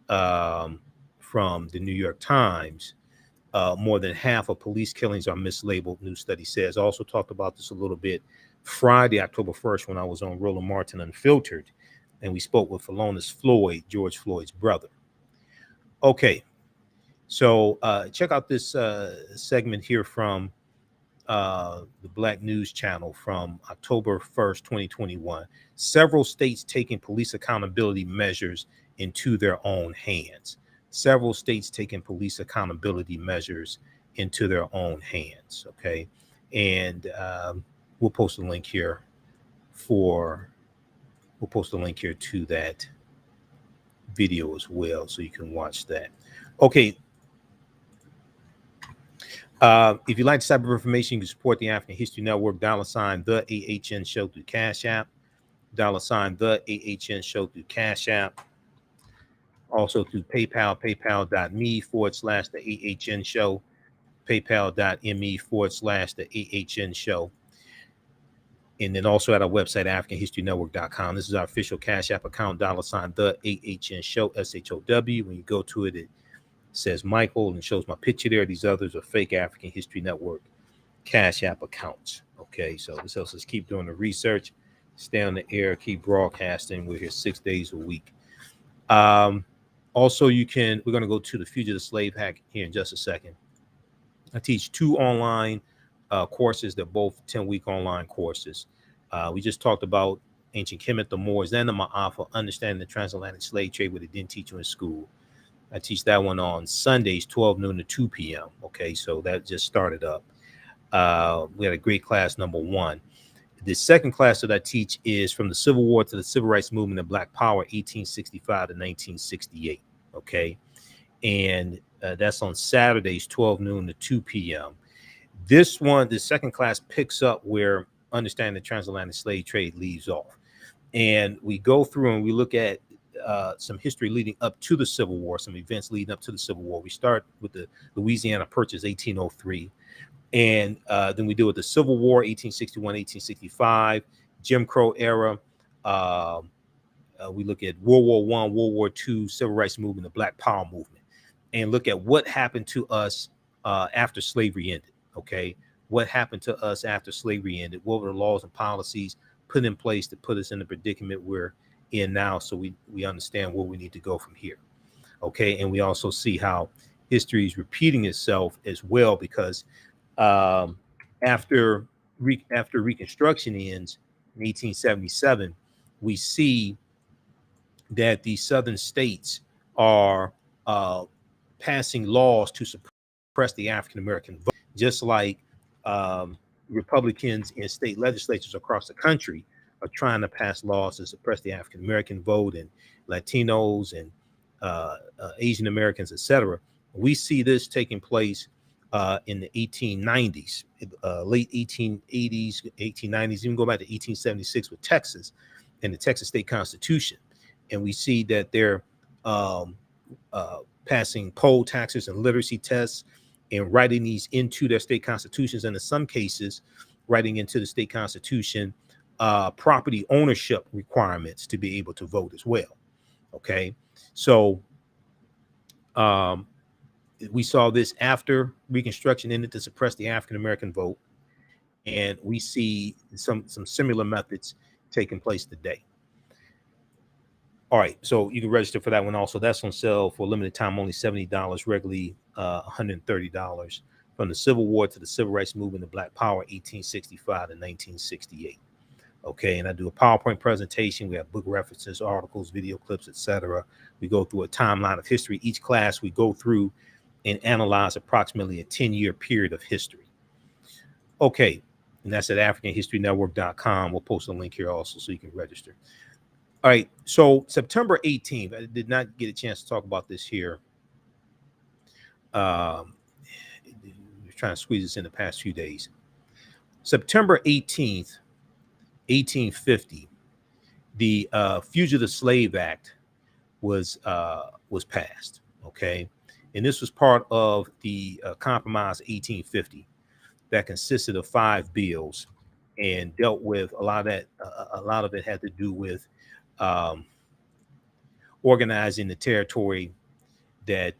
from the New York Times. More than half of police killings are mislabeled, new study says. Also talked about this a little bit Friday, October 1st, when I was on Roland Martin Unfiltered, and we spoke with Philonise Floyd, George Floyd's brother. Okay, so check out this segment here from the Black News Channel from October 1st, 2021. Several states taking police accountability measures into their own hands. Several states taking police accountability measures into their own hands. Okay, and we'll post a link here to that video as well, so you can watch that. Okay. If you'd like this type of information, you can support the African History Network, $ the AHN Show through Cash App, $ the AHN Show through Cash App. Also through PayPal, paypal.me/the AHN Show, paypal.me/the AHN Show. And then also at our website, AfricanHistoryNetwork.com. This is our official Cash App account, $ the AHN Show, SHOW. When you go to it, it says Michael and shows my picture there. These others are fake African History Network Cash App accounts. Okay, so this helps us keep doing the research, stay on the air, keep broadcasting. We're here 6 days a week. Also, we're going to go to the Fugitive Slave Act here in just a second. I teach 2 online courses. They're both 10-week online courses. We just talked about ancient Kemet, the Moors, and the Ma'afa, understanding the transatlantic slave trade, what they didn't teach you in school. I teach that one on Sundays, 12 noon to 2 p.m. Okay, so that just started up. We had a great class, number 1. The second class that I teach is from the Civil War to the Civil Rights Movement and Black Power, 1865 to 1968. Okay, and that's on Saturdays, 12 noon to 2 p.m. This one, the second class, picks up where understanding the transatlantic slave trade leaves off. And we go through and we look at some history leading up to the Civil War, some events leading up to the Civil War. We start with the Louisiana Purchase, 1803. And then we deal with the Civil War, 1861, 1865, Jim Crow era. We look at World War I, World War II, Civil Rights Movement, the Black Power movement, and look at what happened to us after slavery ended. Okay, what happened to us after slavery ended? What were the laws and policies put in place to put us in the predicament we're in now, so we understand where we need to go from here. Okay, and we also see how history is repeating itself as well, because after after Reconstruction ends in 1877, we see that the southern states are passing laws to suppress the African American vote, just like Republicans in state legislatures across the country are trying to pass laws to suppress the African American vote, and Latinos and Asian Americans, etc. We see this taking place in the 1890s, late 1880s, 1890s, even go back to 1876 with Texas and the Texas State Constitution. And we see that they're passing poll taxes and literacy tests and writing these into their state constitutions, and in some cases, writing into the state constitution property ownership requirements to be able to vote as well. Okay, so we saw this after Reconstruction ended to suppress the African American vote, and we see some similar methods taking place today. All right, so you can register for that one also. That's on sale for a limited time, only $70, regularly $130. From the Civil War to the Civil Rights Movement of Black Power, 1865 to 1968. Okay, and I do a PowerPoint presentation. We have book references, articles, video clips, etc. We go through a timeline of history. Each class we go through and analyze approximately a 10-year period of history. Okay, and that's at AfricanHistoryNetwork.com. We'll post a link here also so you can register. All right, so September 18th, I did not get a chance to talk about this here. We're trying to squeeze this in the past few days. September 18th, 1850, the Fugitive Slave Act was passed, okay? And this was part of the Compromise 1850 that consisted of 5 bills and dealt with a lot of it had to do with organizing the territory that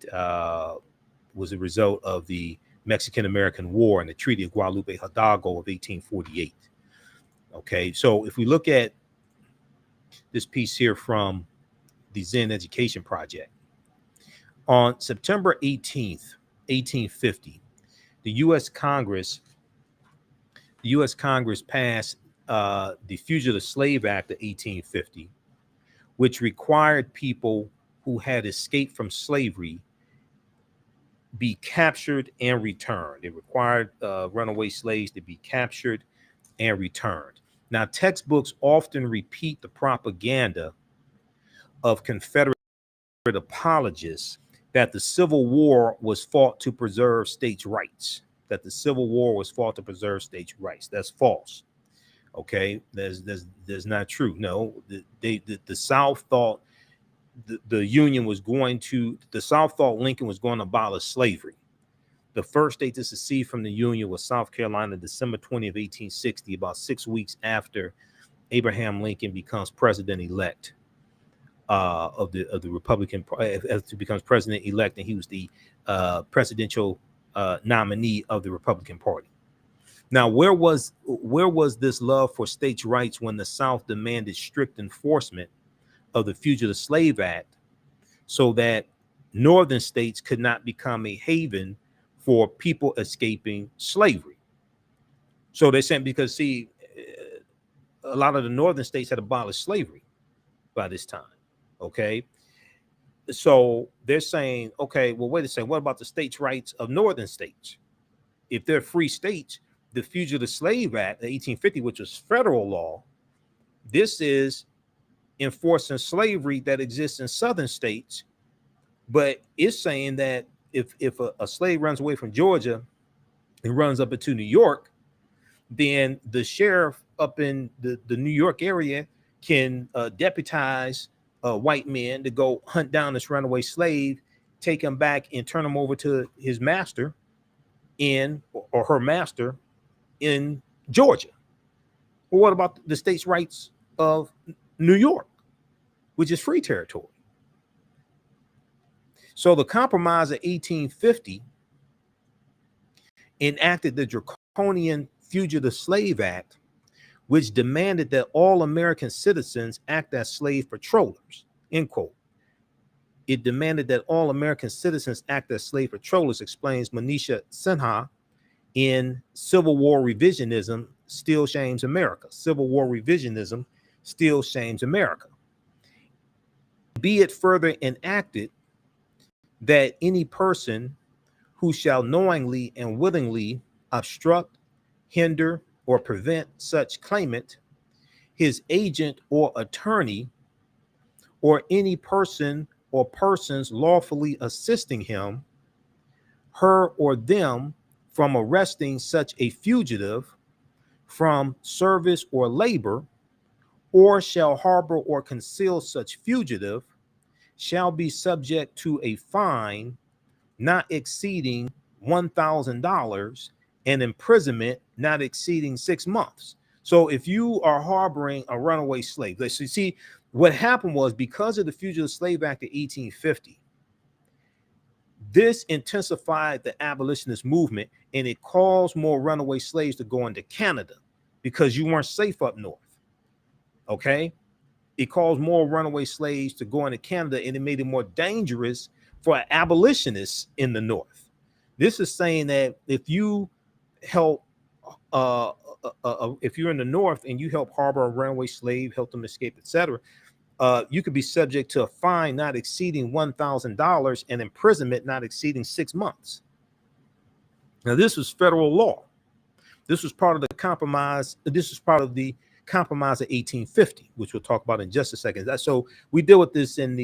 was a result of the Mexican-American War and the Treaty of Guadalupe Hidalgo of 1848. Okay, so if we look at this piece here from the Zen Education Project, on September 18th, 1850, the U.S. Congress passed the Fugitive Slave Act of 1850, which required people who had escaped from slavery be captured and returned. It required runaway slaves to be captured and returned. Now, textbooks often repeat the propaganda of Confederate apologists that the Civil War was fought to preserve states' rights, that the Civil War was fought to preserve states' rights. That's false. Okay, that's not true. No, the South thought the Union was going to, the South thought Lincoln was going to abolish slavery. The first state to secede from the Union was South Carolina, December 20th, 1860, about 6 weeks after Abraham Lincoln becomes president-elect of the Republican Party, as he becomes president-elect, and he was the presidential nominee of the Republican Party. Now, where was this love for states' rights when the South demanded strict enforcement of the Fugitive Slave Act so that northern states could not become a haven for people escaping slavery? So they're saying, because see, a lot of the northern states had abolished slavery by this time. Okay, so they're saying, okay, well, wait a second, what about the states' rights of northern states? If they're free states, the Fugitive Slave Act, the 1850, which was federal law, this is enforcing slavery that exists in southern states, but it's saying that if a slave runs away from Georgia and runs up into New York, then the sheriff up in the New York area can deputize white men to go hunt down this runaway slave, take him back and turn him over to his master or her master in Georgia. Well, what about the states' rights of New York, which is free territory? So the Compromise of 1850 enacted the draconian Fugitive Slave Act, which demanded that all American citizens act as slave patrollers, end quote. It demanded that all American citizens act as slave patrollers, explains Manisha Sinha in Civil War Revisionism, still shames America. Civil War revisionism still shames America. Be it further enacted that any person who shall knowingly and willingly obstruct, hinder, or prevent such claimant, his agent or attorney, or any person or persons lawfully assisting him, her or them, from arresting such a fugitive from service or labor, or shall harbor or conceal such fugitive, shall be subject to a fine not exceeding $1,000 and imprisonment not exceeding 6 months. So if you are harboring a runaway slave, let's see what happened was, because of the Fugitive Slave Act of 1850, this intensified the abolitionist movement, and it caused more runaway slaves to go into Canada because you weren't safe up north. Okay, it caused more runaway slaves to go into Canada, and it made it more dangerous for abolitionists in the north. This is saying that if you help, if you're in the north and you help harbor a runaway slave, help them escape, etc., you could be subject to a fine not exceeding $1,000 and imprisonment not exceeding 6 months. Now, this was federal law. This was part of the compromise. This was part of the compromise of 1850, which we'll talk about in just a second. So we deal with this in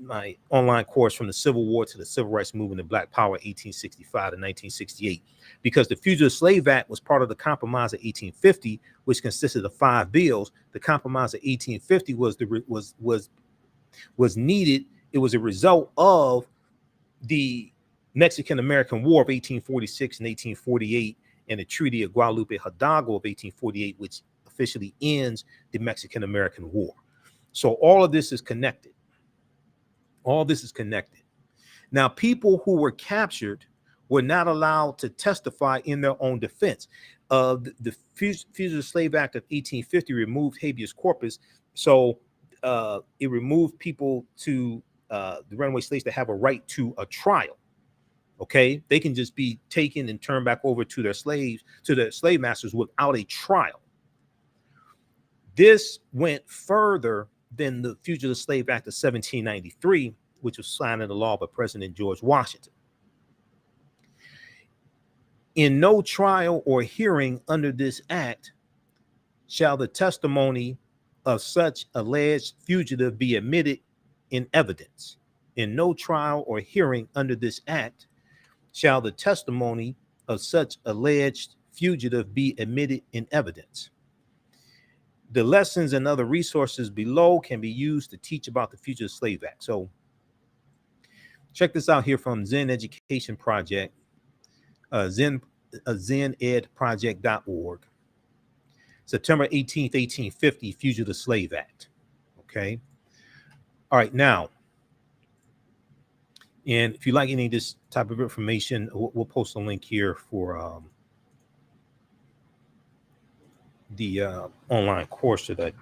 my online course, From the Civil War to the Civil Rights Movement and Black Power, 1865 to 1968, because the Fugitive Slave Act was part of the Compromise of 1850, which consisted of 5 bills. The Compromise of 1850 was needed. It was a result of the Mexican-American War of 1846 and 1848 and the Treaty of Guadalupe Hidalgo of 1848, which officially ends the Mexican-American War. So all of this is connected. All this is connected. Now, people who were captured were not allowed to testify in their own defense. The Fugitive Slave Act of 1850 removed habeas corpus. So it removed people to the runaway slaves to have a right to a trial. Okay, they can just be taken and turned back over to their slaves, to their slave masters, without a trial. This went further than the Fugitive Slave Act of 1793, which was signed into law by President George Washington. In no trial or hearing under this act shall the testimony of such alleged fugitive be admitted in evidence. In no trial or hearing under this act shall the testimony of such alleged fugitive be admitted in evidence. The lessons and other resources below can be used to teach about the Fugitive Slave Act. So check this out here from Zen Education Project, zenedproject.org. September 18th, 1850, Fugitive Slave Act. Okay. All right. Now, and if you like any of this type of information, we'll post a link here for the online course that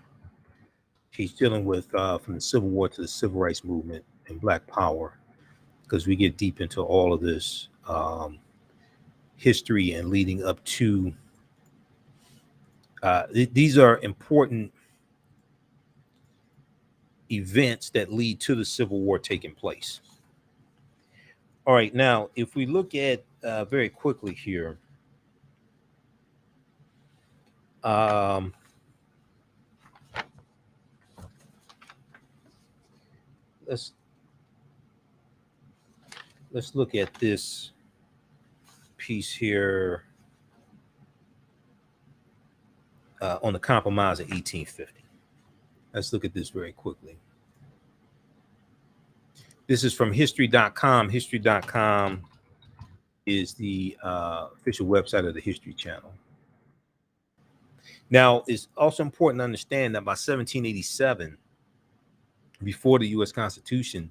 he's dealing with, From the Civil War to the Civil Rights Movement and Black Power, because we get deep into all of this history and leading up to these are important events that lead to the Civil War taking place. All right, now, if we look at very quickly here, let's look at this piece here on the Compromise of 1850. Let's look at this very quickly. This is from history.com. History.com is the official website of the History Channel. Now, it's also important to understand that by 1787, before the U.S. Constitution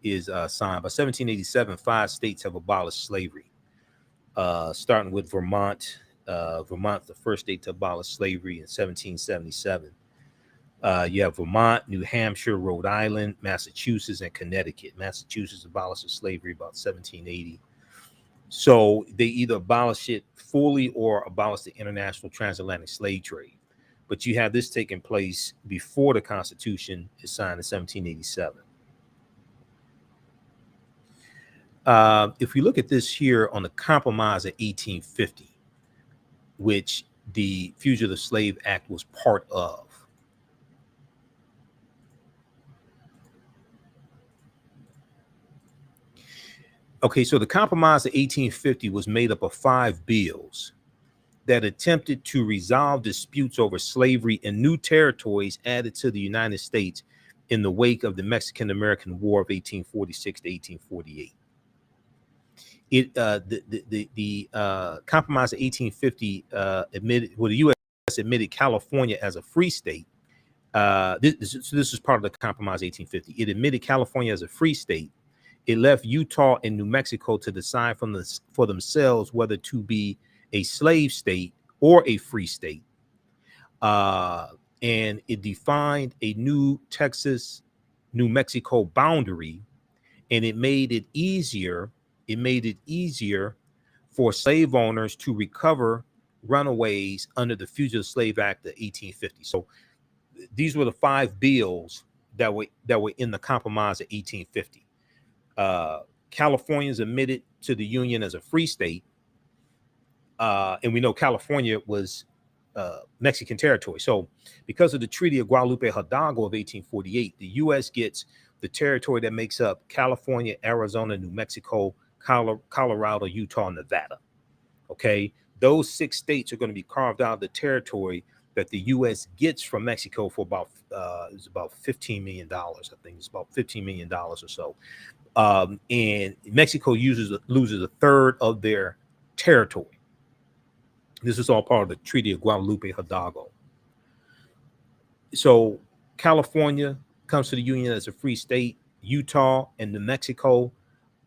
is signed, by 1787, 5 states have abolished slavery, starting with Vermont. Vermont's the first state to abolish slavery in 1777. You have Vermont, New Hampshire, Rhode Island, Massachusetts, and Connecticut. Massachusetts abolished slavery about 1780. So they either abolish it fully or abolish the international transatlantic slave trade. But you have this taking place before the Constitution is signed in 1787. If we look at this here on the Compromise of 1850, which the Fugitive Slave Act was part of. Okay, so the Compromise of 1850 was made up of 5 bills that attempted to resolve disputes over slavery in new territories added to the United States in the wake of the Mexican-American War of 1846 to 1848. The Compromise of 1850 the U.S. admitted California as a free state. This is part of the Compromise of 1850. It admitted California as a free state. It left Utah and New Mexico to decide for themselves whether to be a slave state or a free state. And it defined a new Texas-New Mexico boundary, and it made it easier for slave owners to recover runaways under the Fugitive Slave Act of 1850. So these were the 5 bills that were in the Compromise of 1850. California is admitted to the Union as a free state, and we know California was Mexican territory. So because of the Treaty of Guadalupe Hidalgo of 1848, the U.S. gets the territory that makes up California, Arizona, New Mexico, Colorado, Utah, and Nevada. Okay, those 6 states are going to be carved out of the territory that the U.S. gets from Mexico for about $15 million. I think it's about $15 million or so. And Mexico loses 1/3 of their territory. This is all part of the Treaty of Guadalupe Hidalgo. So California comes to the Union as a free state. Utah and New Mexico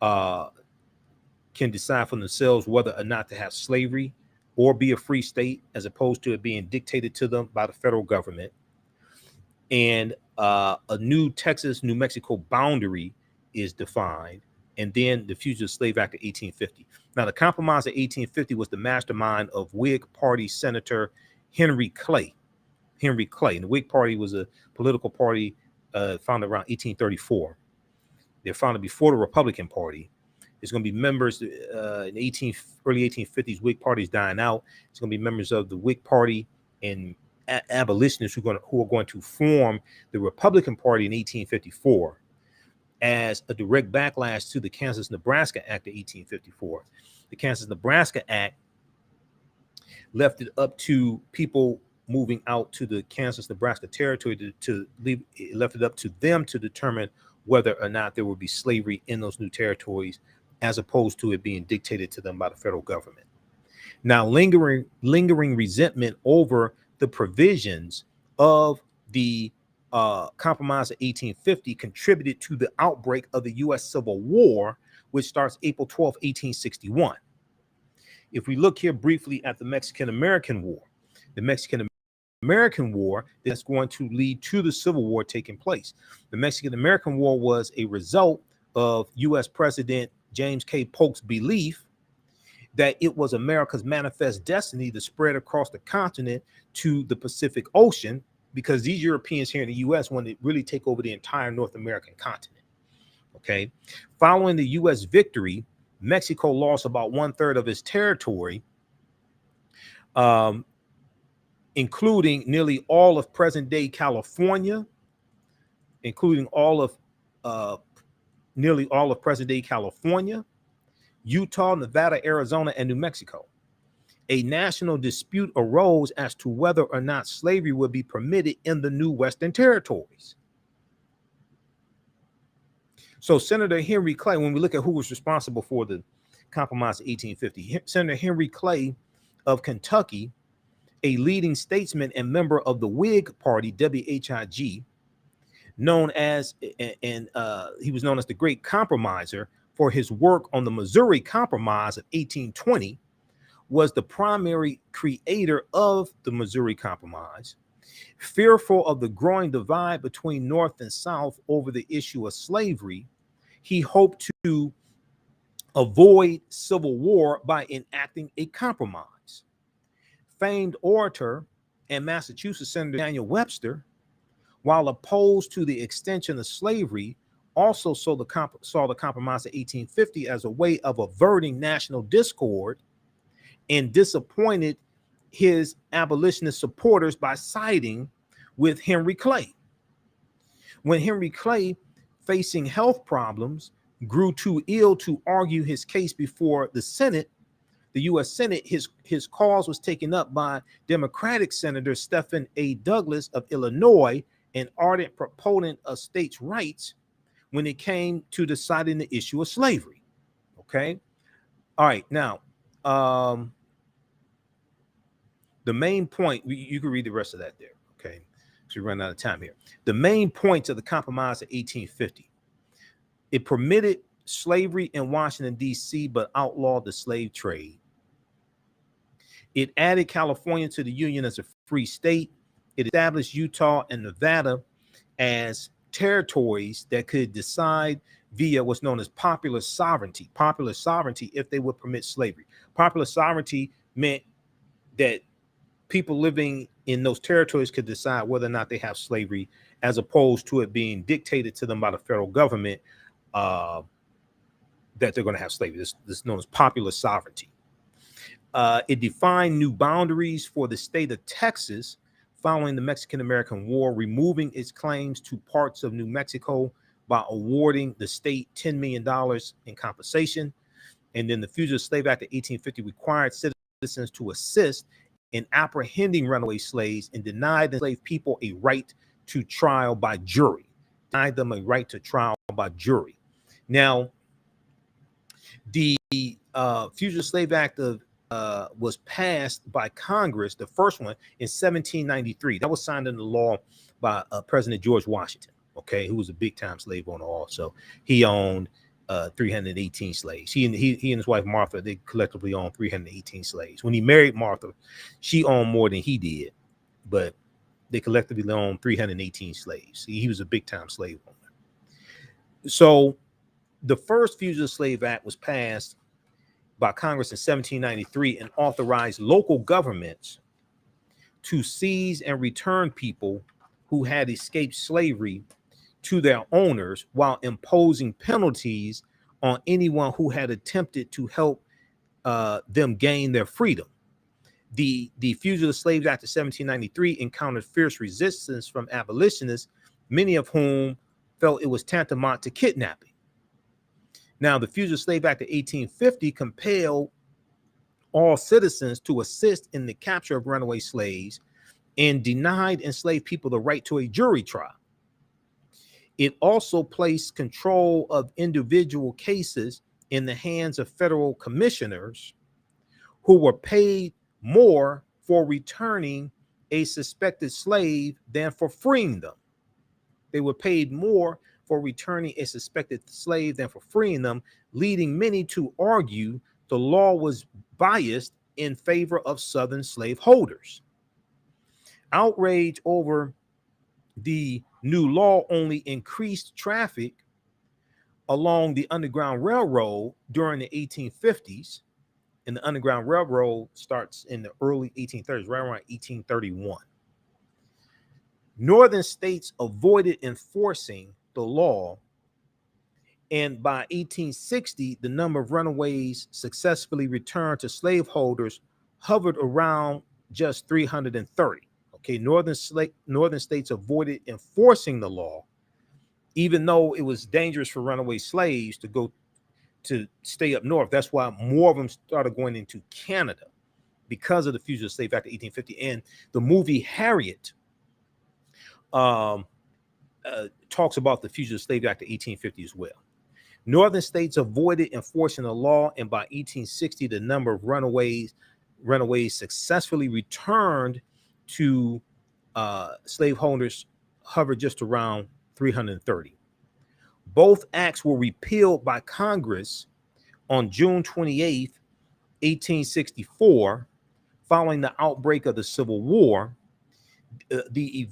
can decide for themselves whether or not to have slavery or be a free state, as opposed to it being dictated to them by the federal government. And a new Texas-New Mexico boundary is defined, and then the Fugitive Slave Act of 1850. Now, the Compromise of 1850 was the mastermind of Whig Party Senator Henry Clay. And the Whig Party was a political party founded around 1834. They're founded before the Republican Party. There's going to be members in early 1850s. Whig Party is dying out. It's going to be members of the Whig Party and abolitionists who are going to form the Republican Party in 1854 as a direct backlash to the Kansas-Nebraska Act of 1854. The Kansas-Nebraska Act left it up to people moving out to the Kansas-Nebraska territory to leave. It left it up to them to determine whether or not there would be slavery in those new territories, as opposed to it being dictated to them by the federal government. Now, lingering resentment over the provisions of the Compromise of 1850 contributed to the outbreak of the U.S. Civil War, which starts April 12, 1861. If we look here briefly at the Mexican-American War, the Mexican-American War that's going to lead to the Civil War taking place. The Mexican-American War was a result of U.S. President James K. Polk's belief that it was America's manifest destiny to spread across the continent to the Pacific Ocean, because these Europeans here in the U.S. wanted to really take over the entire North American continent. Okay. Following the U.S. victory, Mexico lost about 1/3 of its territory, including nearly all of present-day California, Utah, Nevada, Arizona, and New Mexico. A national dispute arose as to whether or not slavery would be permitted in the new Western territories. So Senator Henry Clay, when we look at who was responsible for the Compromise of 1850, Senator Henry Clay of Kentucky, a leading statesman and member of the Whig Party, WHIG, he was known as the Great Compromiser for his work on the Missouri Compromise of 1820, was the primary creator of the Missouri Compromise. Fearful of the growing divide between North and South over the issue of slavery, he hoped to avoid civil war by enacting a compromise. Famed orator and Massachusetts Senator Daniel Webster, while opposed to the extension of slavery, also saw the compromise of 1850 as a way of averting national discord, and disappointed his abolitionist supporters by siding with Henry Clay. When Henry Clay, facing health problems, grew too ill to argue his case before the Senate, the U.S. Senate, his cause was taken up by Democratic Senator Stephen A. Douglas of Illinois, an ardent proponent of states' rights when it came to deciding the issue of slavery. Okay. All right. Now, the main point, you can read the rest of that there. Okay. So we run out of time here. The main points of the Compromise of 1850. It permitted slavery in Washington, D.C., but outlawed the slave trade. It added California to the Union as a free state. It established Utah and Nevada as territories that could decide via what's known as popular sovereignty. Popular sovereignty, if they would permit slavery. Popular sovereignty meant that people living in those territories could decide whether or not they have slavery, as opposed to it being dictated to them by the federal government that they're going to have slavery. This is known as popular sovereignty. It defined new boundaries for the state of Texas following the Mexican-American War, removing its claims to parts of New Mexico by awarding the state $10 million in compensation. And then the Fugitive Slave Act of 1850 required citizens to assist in apprehending runaway slaves and denied enslaved people a right to trial by jury. Denied them a right to trial by jury. Now, the Fugitive Slave Act was passed by Congress, the first one, in 1793. That was signed into law by President George Washington, okay, who was a big-time slave owner also. He owned 318 slaves. He and his wife Martha, they collectively owned 318 slaves. When he married Martha, she owned more than he did, but they collectively owned 318 slaves. He was a big-time slave owner. So the first Fugitive Slave Act was passed by Congress in 1793 and authorized local governments to seize and return people who had escaped slavery to their owners, while imposing penalties on anyone who had attempted to help them gain their freedom. The Fugitive Slave Act of 1793 encountered fierce resistance from abolitionists, many of whom felt it was tantamount to kidnapping. Now, the Fugitive Slave Act of 1850 compelled all citizens to assist in the capture of runaway slaves and denied enslaved people the right to a jury trial. It also placed control of individual cases in the hands of federal commissioners who were paid more for returning a suspected slave than for freeing them. They were paid more for returning a suspected slave than for freeing them, leading many to argue the law was biased in favor of Southern slaveholders. Outrage over the new law only increased traffic along the Underground Railroad during the 1850s, and the Underground Railroad starts in the early 1830s, right around 1831. Northern states avoided enforcing the law, and by 1860, the number of runaways successfully returned to slaveholders hovered around just 330. Okay, northern states avoided enforcing the law, even though it was dangerous for runaway slaves to stay up north. That's why more of them started going into Canada, because of the Fugitive Slave Act of 1850. And the movie Harriet talks about the Fugitive Slave Act of 1850 as well. Northern states avoided enforcing the law, and by 1860, the number of runaways successfully returned to slaveholders hovered just around 330. Both acts were repealed by Congress on June 28th, 1864, following the outbreak of the Civil War. The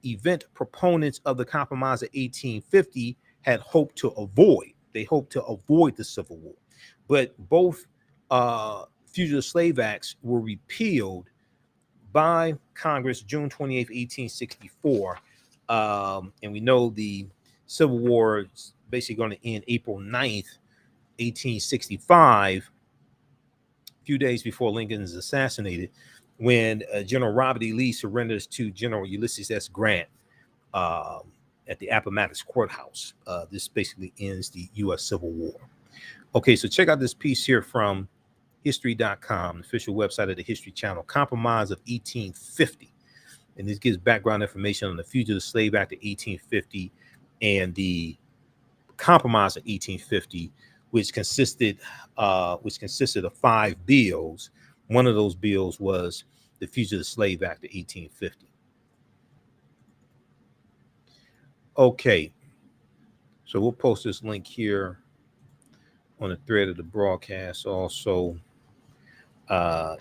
event proponents of the Compromise of 1850 had hoped to avoid. they hoped to avoid the Civil War. But both Fugitive Slave Acts were repealed by Congress June 28th, 1864. And we know the Civil War is basically going to end April 9th, 1865, a few days before Lincoln is assassinated, when General Robert E. Lee surrenders to General Ulysses S. Grant at the Appomattox Courthouse. This basically ends the U.S. Civil War. Okay, so check out this piece here from history.com, the official website of the History Channel, Compromise of 1850. And this gives background information on the Fugitive Slave Act of 1850 and the Compromise of 1850, which consisted of 5 bills. One of those bills was the Fugitive Slave Act of 1850. Okay, so we'll post this link here on the thread of the broadcast. Also,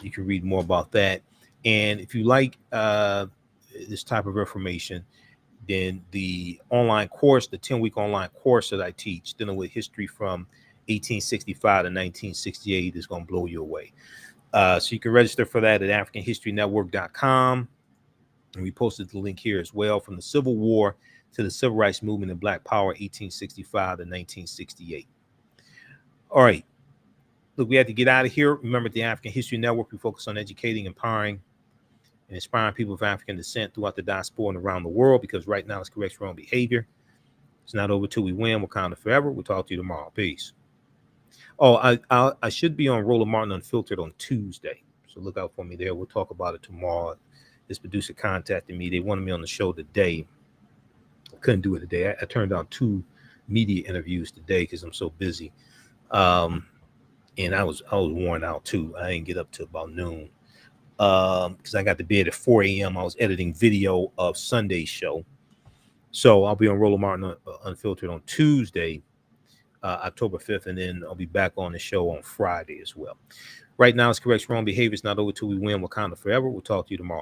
you can read more about that. And if you like this type of information, then the online course, the 10-week online course that I teach, dealing with history from 1865 to 1968, is going to blow you away. So you can register for that at AfricanHistoryNetwork.com. And we posted the link here as well, from the Civil War to the Civil Rights Movement and Black Power, 1865 to 1968. All right. Look, we have to get out of here. Remember, at the African History Network, we focus on educating, empowering, and inspiring people of African descent throughout the diaspora and around the world, because right now it's correct wrong behavior. It's not over till we win. Wakanda forever. We'll talk to you tomorrow. Peace. Oh, I should be on Roland Martin Unfiltered on Tuesday, so look out for me there. We'll talk about it tomorrow. This producer contacted me. They wanted me on the show today. I couldn't do it today. I turned down 2 media interviews today because I'm so busy. And I was worn out too. I didn't get up till about noon because I got to bed at 4 a.m. I was editing video of Sunday's show. So I'll be on Roland Martin Unfiltered on Tuesday, October 5th, and then I'll be back on the show on Friday as well. Right now, it's correct wrong behavior. It's not over till we win. Wakanda forever. We'll talk to you tomorrow.